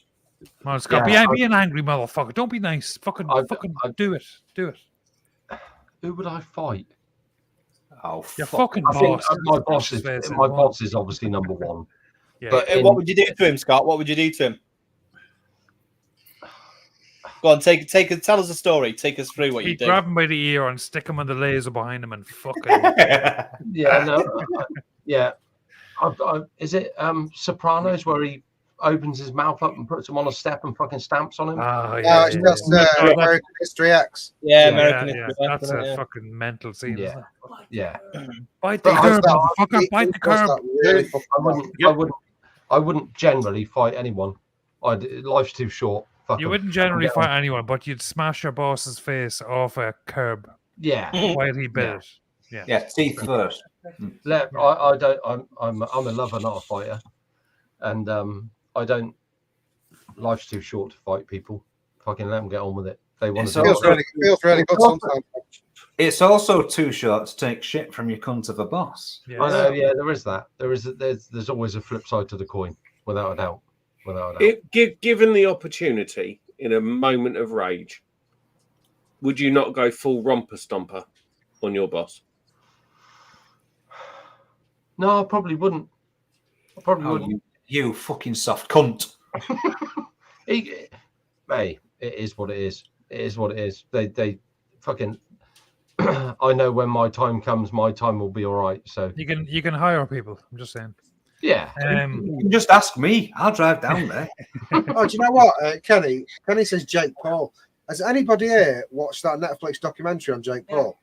Come on, Scott.
Yeah,
be an angry motherfucker. Don't be nice. Fucking do it. Do it.
Who would I fight?
Oh,
You're
fuck.
fucking
I think
boss.
my boss is obviously number one.
Yeah.
But
What would you do to him, Scott? What would you do to him? Go on, tell us a story. Take us through what you
He'd
do.
grab him by the ear and stick him on the laser behind him and fucking.
Yeah, no, yeah. Is it Sopranos where he opens his mouth up and puts him on a step and fucking stamps on him?
Yeah,
It's just American History X.
Yeah,
yeah,
American
yeah.
History.
That's a
yeah.
fucking mental scene.
Yeah.
Isn't it?
Yeah.
Bite the
But
curb,
that-
motherfucker. Bite the curb.
Really fucking well.
I wouldn't generally fight anyone. Life's too short. Fuck
You
'em.
wouldn't generally
Yeah.
fight anyone, but you'd smash your boss's face off a curb
Yeah.
while he bit it. Yeah.
Yeah, teeth first.
I don't. I'm a lover, not a fighter, and I don't. Life's too short to fight people. Fucking let them get on with it. They want
It's
to.
also-
Feels really good sometimes.
It's also too short to take shit from your cunt of a boss.
Yeah.
I know. Yeah, there is that. There's always a flip side to the coin, without a doubt. Without a doubt.
Given the opportunity in a moment of rage, would you not go full romper stomper on your boss?
No, I probably wouldn't. I probably
Oh,
wouldn't.
you fucking soft cunt.
Hey, it is what it is. It is what it is. They fucking. I know when my time comes, my time will be all right. So
You can hire people. I'm just saying.
yeah.
You can just ask me. I'll drive down there.
Oh, do you know what, Kenny? Kenny says Jake Paul. Has anybody here watched that Netflix documentary on Jake Paul?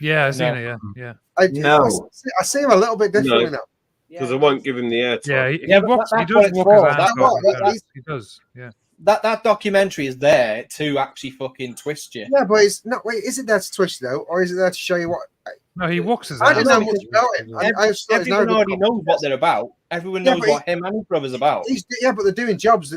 Yeah, I've seen it. Yeah.
No.
I see him a little bit differently now.
Because I won't give him the airtime.
Yeah. He
Yeah, but
walks. He
that's
does
what it's
walk
for.
his ass
That's
off.
what-
He does. Yeah.
That documentary is there to actually fucking twist you.
Yeah, but it's not. Wait, is it there to twist though, or is it there to show you what?
No, he walks his
I
ass
don't know
off.
much about him. I just thought he's
Everyone
no
already
good.
knows what they're about. Everyone
Yeah,
knows
but
what him and his brother's about.
Yeah, but they're doing jobs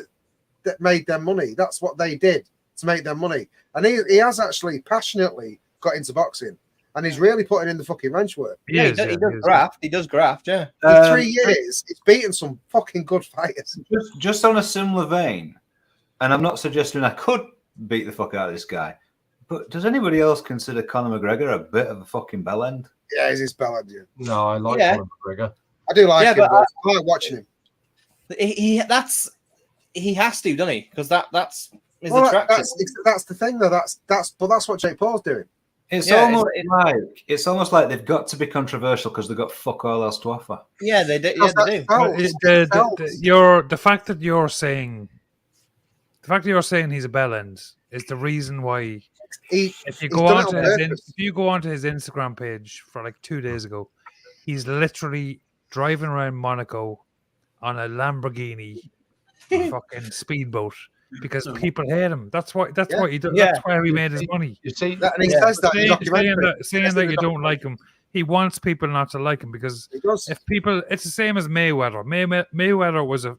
that made them money. That's what they did to make them money. And he has actually passionately got into boxing, and he's really putting in the fucking wrench work.
He
Yeah,
is,
he does
he is.
graft. He does graft. Yeah.
In 3 years, he's beaten some fucking good fighters.
Just on a similar vein, and I'm not suggesting I could beat the fuck out of this guy, but does anybody else consider Conor McGregor a bit of a fucking bell end?
Yeah, he's his bell end.
No, I like
Yeah.
Conor McGregor.
I do like
Yeah,
him.
but
But I like watching him.
He has to, doesn't he? Because that's his
Well,
attraction.
that's the thing, though. That's what Jake Paul's doing.
It's
Yeah,
almost like they've got to be controversial because they've got fuck all else to offer.
Yeah, they do.
Because
Yeah, they do.
The fact that you're saying he's a bell end is the reason why. If you go onto his Instagram page for like 2 days ago, he's literally driving around Monaco on a Lamborghini fucking speedboat because people hate him. That's why he does.
Yeah.
That's why he made his money.
You see,
And he says that in the documentary.
Saying that you don't like him, he wants people not to like him because
He does.
if people, it's the same as Mayweather. Mayweather was a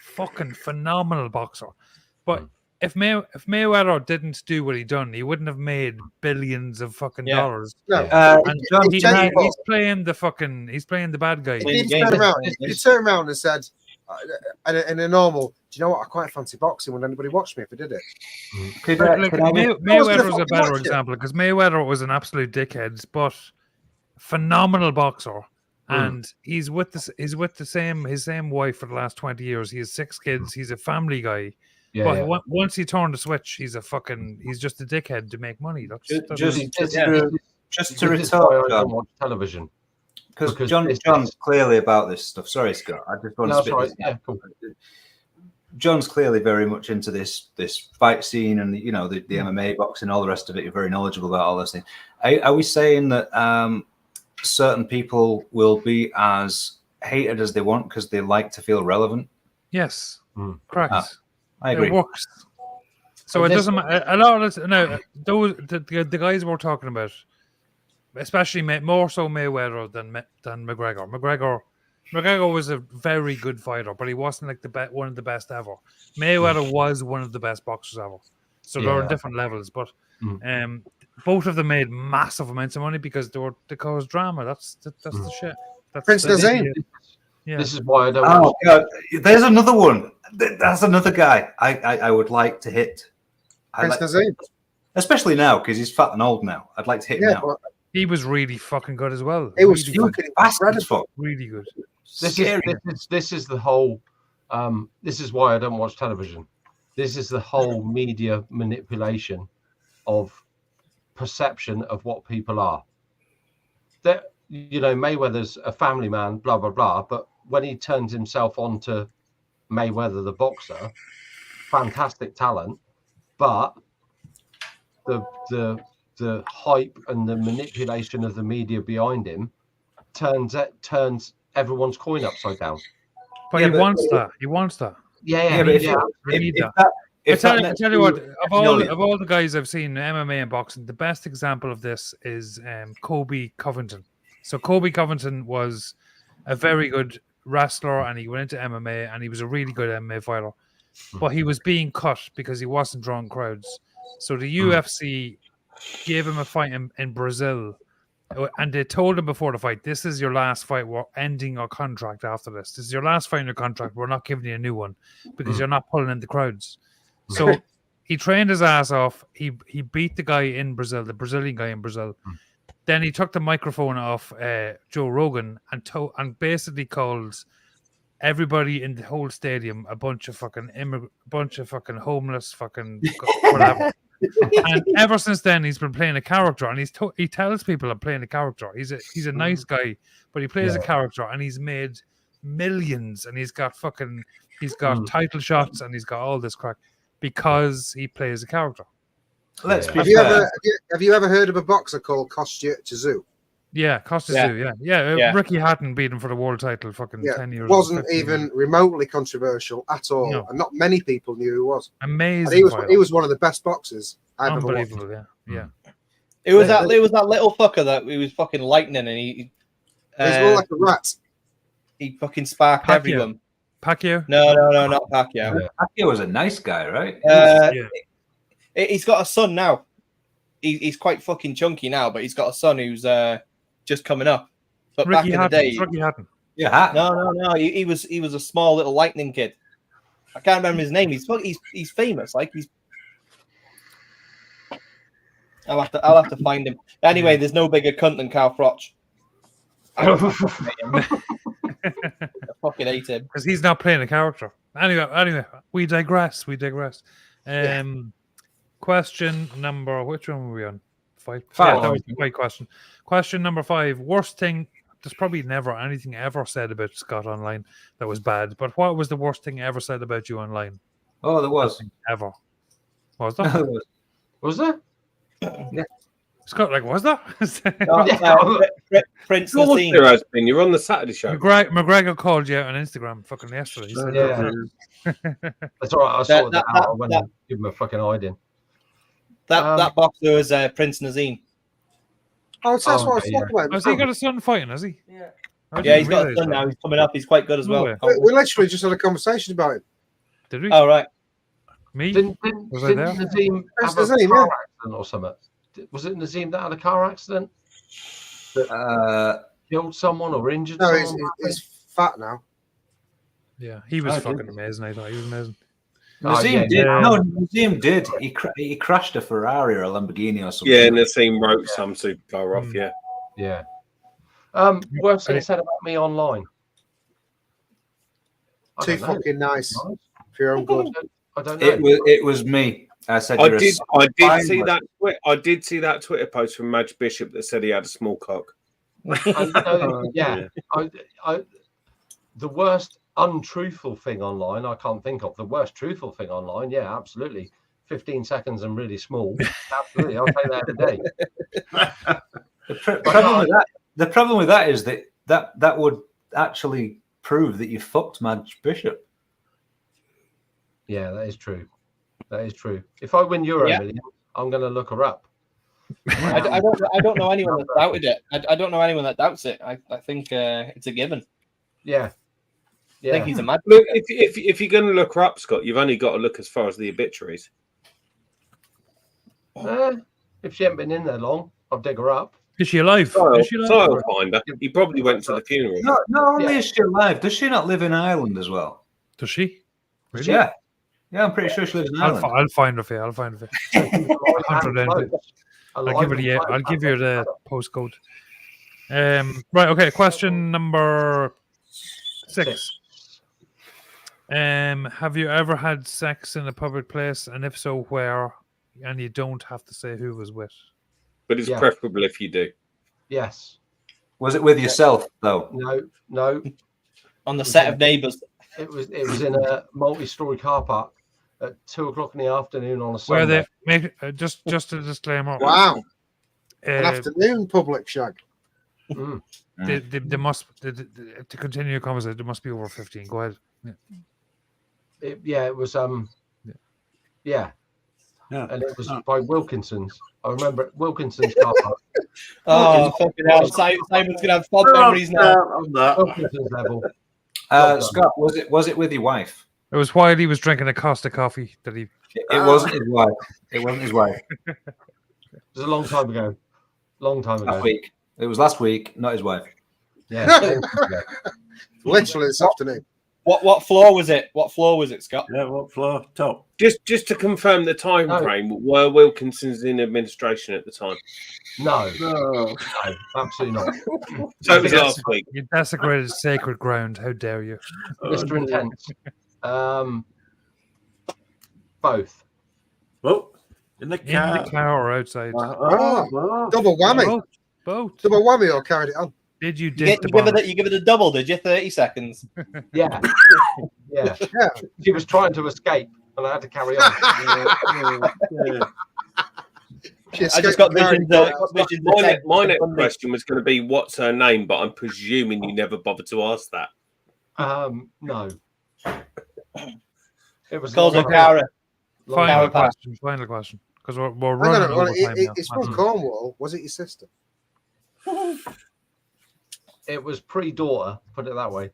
fucking phenomenal boxer, but if Mayweather didn't do what he done, he wouldn't have made billions of fucking dollars.
No,
And
Jake Paul.
he's playing the bad guy.
If he turned around and said, in a normal, do you know what? I quite fancy boxing. Would anybody watch me if I did it?
Mayweather's a better example because Mayweather was an absolute dickhead, but phenomenal boxer. And he's with his same wife for the last 20 years. He has 6 kids. He's a family guy.
Yeah,
But once he turned the switch, he's just a dickhead to make money.
Just to
This is why I
retort,
don't watch television.
because John's clearly about this stuff. Sorry, Scott. I just want to spit this.
Yeah, cool.
John's clearly very much into this fight scene and the MMA, boxing, all the rest of it. You're very knowledgeable about all those things. Are we saying that certain people will be as hated as they want because they like to feel relevant?
Yes, correct.
I agree.
It works. So it doesn't matter. A lot of the guys we're talking about, especially more so Mayweather than McGregor. McGregor was a very good fighter, but he wasn't like one of the best ever. Mayweather was one of the best boxers ever. So they're on different levels, but both of them made massive amounts of money because they caused drama. That's the shit.
Prince Nazim.
Yeah. This is why I don't.
Oh God, there's another one. That's another guy I would like to hit.
Prince Nazim.
Especially now because he's fat and old now. I'd like to hit him now.
He was really fucking good as well.
It was
fucking fast as fuck.
Really good.
This is the whole. This is why I don't watch television. This is the whole media manipulation of perception of what people are. That Mayweather's a family man, blah blah blah. But when he turns himself onto Mayweather the boxer, fantastic talent, but the hype and the manipulation of the media behind him turns everyone's coin upside down.
But he wants that. He wants that.
Yeah.
I tell you what, of all the guys I've seen MMA and boxing, the best example of this is Kobe Covington. So Kobe Covington was a very good wrestler, and he went into MMA, and he was a really good MMA fighter. But he was being cut because he wasn't drawing crowds. So the UFC gave him a fight in Brazil, and they told him before the fight, "This is your last fight. We're ending your contract after this. This is your last fight in your contract. We're not giving you a new one because you're not pulling in the crowds." So he trained his ass off. He beat the guy in Brazil, the Brazilian guy in Brazil. Then he took the microphone off Joe Rogan and basically called everybody in the whole stadium a bunch of fucking homeless fucking whatever. And ever since then, he's been playing a character, and he tells people I'm playing a character. He's a nice guy, but he plays a character, and he's made millions, and he's got title shots, and he's got all this crack because he plays a character.
Have you ever heard of a boxer called Kostya Tszyu?
Yeah, Kostya Tszyu. Ricky Hatton beat him for the world title 10 years.
Wasn't even remotely controversial at all, and not many people knew who he was.
Amazing.
He was one of the best boxers I've ever watched.
Unbelievable, yeah.
It was that little fucker that he was fucking lightning, and he
was more like a rat.
He fucking sparked everyone.
Pacquiao?
No, not Pacquiao.
Pacquiao was a nice guy, right?
He's got a son now. He's quite fucking chunky now, but he's got a son who's just coming up. But
Ricky
back in the day,
Ricky Hatton.
Yeah, Hatton.
No. He was a small little lightning kid. I can't remember his name. He's famous. Like he's. I'll have to find him. Anyway, there's no bigger cunt than Carl Froch. I fucking hate him
because he's not playing a character. Anyway, we digress. Question number, which one were we on? 5. Yeah, that was the right question. Question number 5. Worst thing. There's probably never anything ever said about Scott online that was bad. But what was the worst thing ever said about you online?
Oh, there was.
Nothing ever. Was there?
Was there?
Yeah.
Scott, was that?
Prince
Of course there has been. You're on the Saturday show.
McGregor called you out on Instagram fucking yesterday.
That's all right. I sorted that out. I went and give him a fucking hiding.
That boxer was Prince Nazim.
Oh, that's what I was talking about.
Has he got a son fighting, has he?
Yeah. He's got a son now. He's coming up. He's quite good as well.
We literally just had a conversation about him.
Did we?
Oh, right.
Me?
Didn't Nazim have a car accident or something? Was it Nazim that had a car accident? That killed someone or injured someone?
No, he's fat now.
Yeah, he was fucking amazing. I thought he was amazing.
Nazim did. He crashed a Ferrari or a Lamborghini or something.
Yeah, Nazim wrote some supercar off.
Yeah. Worst thing said about me online.
Too fucking nice for your own good.
It was me. I said
I did see that. I did see that Twitter post from Madge Bishop that said he had a small cock.
The worst untruthful thing online I can't think of. The worst truthful thing online, yeah, absolutely. 15 seconds and really small. Absolutely, I'll take that every day.
The problem with that is that would actually prove that you fucked Madge Bishop.
Yeah, that is true. That is true. If I win Euro Million, I'm going to look her up.
I don't know anyone that doubted it. I don't know anyone that doubts it. I think it's a given.
Yeah.
I think he's a mad.
Look, if you're going to look her up, Scott, you've only got to look as far as the obituaries.
If she hasn't been in there long, I'll dig her up.
Is she alive?
I'll find her. He probably went to the funeral.
Not only is she alive, does she not live in Ireland as well?
Does she? Really?
Yeah. Yeah, I'm pretty sure she lives in Ireland.
I'll find her for you. I'll find her for you. I'll give you the postcode. Right, okay. Question number 6. Have you ever had sex in a public place, and if so, where? And you don't have to say who was with.
But it's preferable if you do.
Yes.
Was it with yourself though?
No.
On the set of Neighbours.
It was in a multi-story car park at 2:00 in the afternoon on a Sunday.
Where they make just a disclaimer.
Wow. An afternoon public shag.
They must to continue your conversation. There must be over 15. Go ahead.
It was and it was by Wilkinson's. I remember Wilkinson's car park.
Fucking hell! Simon's gonna have fond memories now on that.
Wilkinson's level.
Scott, was it with your wife?
It was while he was drinking a Costa coffee that he.
It wasn't his wife. It wasn't his wife.
It was a long time ago.
Last week. It was last week, not his wife.
Yeah. Literally this afternoon.
What floor was it? What floor was it, Scott?
Yeah, what floor? Top.
Just to confirm the time frame, were Wilkinsons in administration at the time?
No, absolutely not.
So it was last week.
You desecrated sacred ground. How dare you?
Mr. Intense. Both.
Oh, in the car.
In the car or outside?
Double whammy.
Both.
Double whammy or carried it on?
Did you
give it a double? Did you 30 seconds?
Yeah. She was trying to escape, and I had to carry on.
I just got visions.
My next question was going to be, what's her name? But I'm presuming you never bothered to ask that.
No. It was
called Cara.
Final question. Because we're running out of time now.
It's from Cornwall. Was it your sister?
It was pre-daughter, put it that way.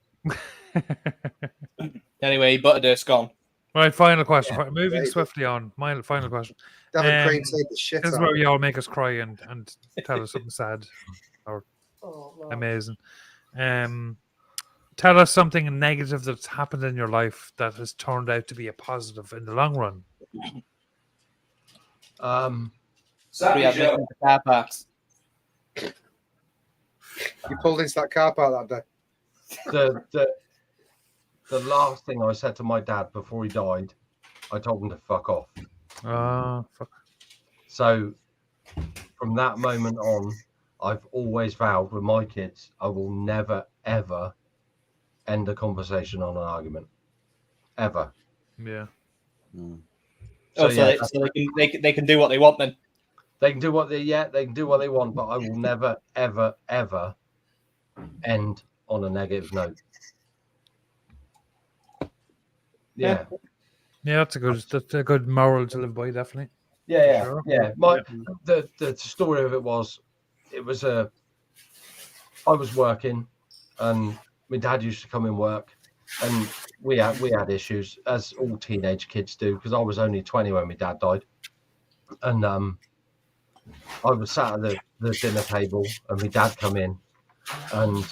Anyway, buttered her scone.
Right, final question. Moving swiftly on. My final question.
Devin Crane said the shit.
This is where y'all make us cry and tell us something sad or amazing. Tell us something negative that's happened in your life that has turned out to be a positive in the long run.
Car parks.
You pulled into that car park that
day. The last thing I said to my dad before he died, I told him to fuck off.
Fuck.
So from that moment on, I've always vowed with my kids, I will never, ever end a conversation on an argument. Ever.
Yeah.
So they can do what they want then.
They can do what they can do what they want, but I will never, ever, ever end on a negative note. Yeah.
Yeah, that's a good moral to live by, definitely.
Yeah.
Sure.
Yeah. The story of it was I was working and my dad used to come in work and we had issues, as all teenage kids do, because I was only 20 when my dad died. And I was sat at the dinner table and my dad come in and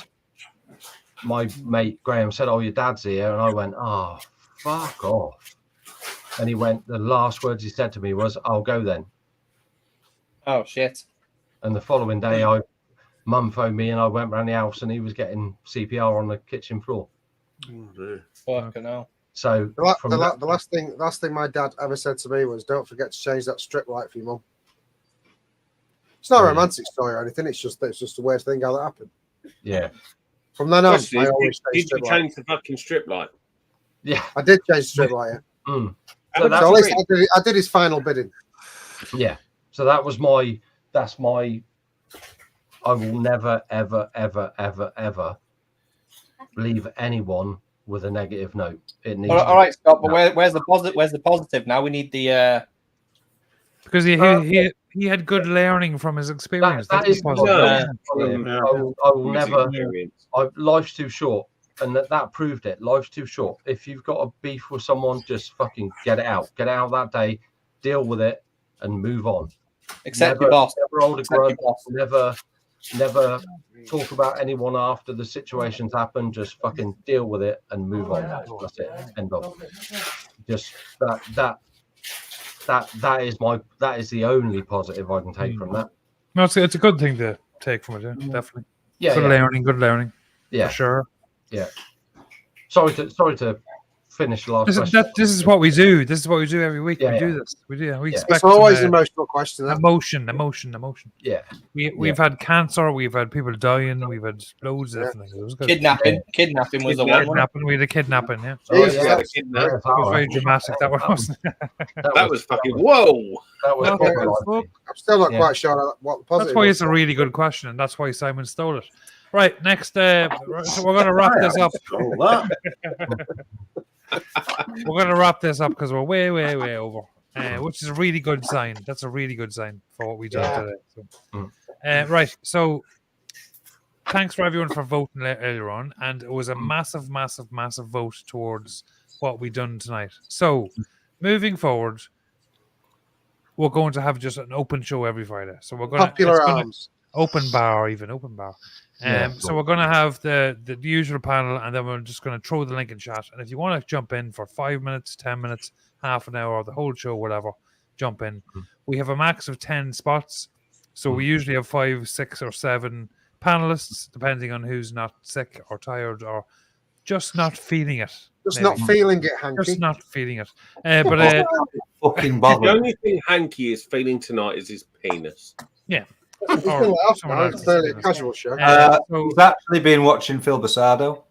my mate Graham said, "Oh, your dad's here." And I went, "Oh, fuck off." And he went, the last words he said to me was, "I'll go then."
Oh, shit.
And the following day, Mum phoned me and I went round the house and he was getting CPR on the kitchen floor.
Oh, dear.
Fucking hell.
So
the last thing my dad ever said to me was, "Don't forget to change that strip light for your mum." It's not a romantic story or anything. It's just a weird thing how that happened.
Yeah.
From then on,
Question
I
is,
always
did you change the fucking strip light?
Yeah,
I did change the strip light. Yeah.
Mm.
So
that's
at least I did his final bidding.
Yeah. So that's my. I will never, ever, ever, ever, ever leave anyone with a negative note. It needs.
All right, Scott. But where's the positive? Where's the positive? Now we need the.
Because he had good learning from his experience.
That is
positive.
I will never. Life's too short, and that proved it. Life's too short. If you've got a beef with someone, just fucking get it out. Get it out that day. Deal with it and move on.
Accept your boss.
Never hold a grudge. Never talk about anyone after the situation's happened. Just fucking deal with it and move on. That's it. End of. Just that is the only positive I can take from that.
No, it's a good thing to take from it. Yeah, definitely.
Yeah,
good learning.
Yeah,
for sure.
Yeah. Sorry to finish the last question.
This is what we do. This is what we do every week.
Yeah,
we do this. We do. We expect.
It's always an emotional question.
Emotion.
Yeah.
We've had cancer. We've had people dying. We've had loads of different things. It was good.
Kidnapping was the one.
We had a kidnapping. Yeah.
Jesus.
It was very dramatic. That was.
That was fucking whoa.
That was.
I'm still not quite sure what the positive.
That's why it's a really good question, and that's why Simon stole it. Right, next. So we're going to wrap this up. We're going to wrap this up because we're way over, which is a really good sign. That's a really good sign for what we done today. So, right, so thanks for everyone for voting earlier on, and it was a massive vote towards what we done tonight. So, moving forward, we're going to have just an open show every Friday. So we're going to open bar. So we're going to have the usual panel, and then we're just going to throw the link in chat. And if you want to jump in for 5 minutes, 10 minutes, half an hour, or the whole show, whatever, jump in. We have a max of 10 spots. So we usually have 5, 6, or 7 panelists, depending on who's not sick or tired or just not feeling it.
Not feeling it, Hanky.
Just not feeling it. But
fucking bother.
The only thing Hanky is feeling tonight is his penis.
Yeah.
It's a casual show.
We've actually been watching Phil Basado.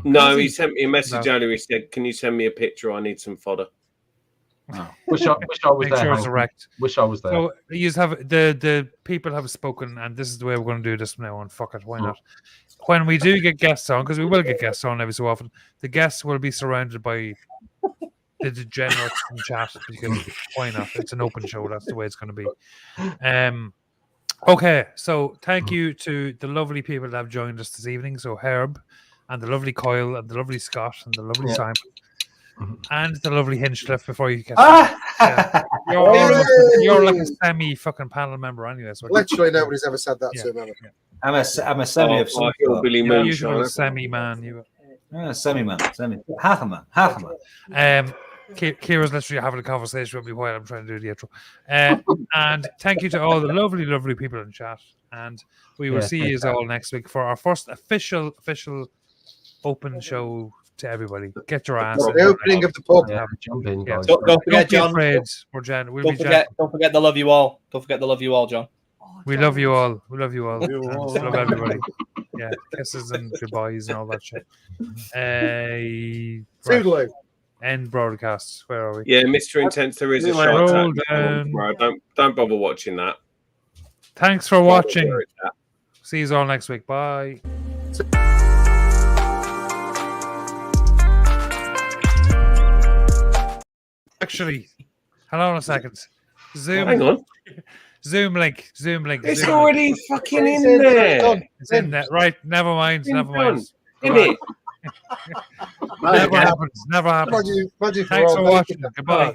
No, he sent me a message earlier. He said, "Can you send me a picture? I need some fodder."
Wish I was
Make
there.
sure it's erect.
Wish I was there.
So you have the people have spoken, and this is the way we're going to do this from now on. Fuck it, why not? When we do get guests on, because we will get guests on every so often, the guests will be surrounded by the degenerates in chat. Because why not? It's an open show. That's the way it's going to be. Okay, so thank you to the lovely people that have joined us this evening. So Herb, and the lovely Coyle, and the lovely Scott, and the lovely Simon, and the lovely Hinchcliffe. Before you get you're like a semi fucking panel member anyway. So
literally nobody's ever said that to me.
I'm a semi of some
hillbilly
usual semi man.
semi man, half a man.
Kira's literally having a conversation with me while I'm trying to do the intro. And thank you to all the lovely people in chat. And we will see you all next week for our first official open show to everybody. Get your ass.
The opening of the pub.
Jump in, guys.
Don't forget, John.
Don't
forget to love you all. Don't forget to love you all, John.
We love you all. We love you all. Love everybody. Yeah, kisses and goodbyes and all that shit.
Right.
End broadcast. Where are we?
Yeah, Mr. Intense, there is a shot. Don't bother watching that.
Thanks for watching. See you all next week. Bye. Actually, hold on a second. Zoom.
Hang on.
Zoom link.
It's already fucking in there.
It's in there. Right. Never mind. Never mind.
Never
happens. Never happens. Thanks for watching. Goodbye.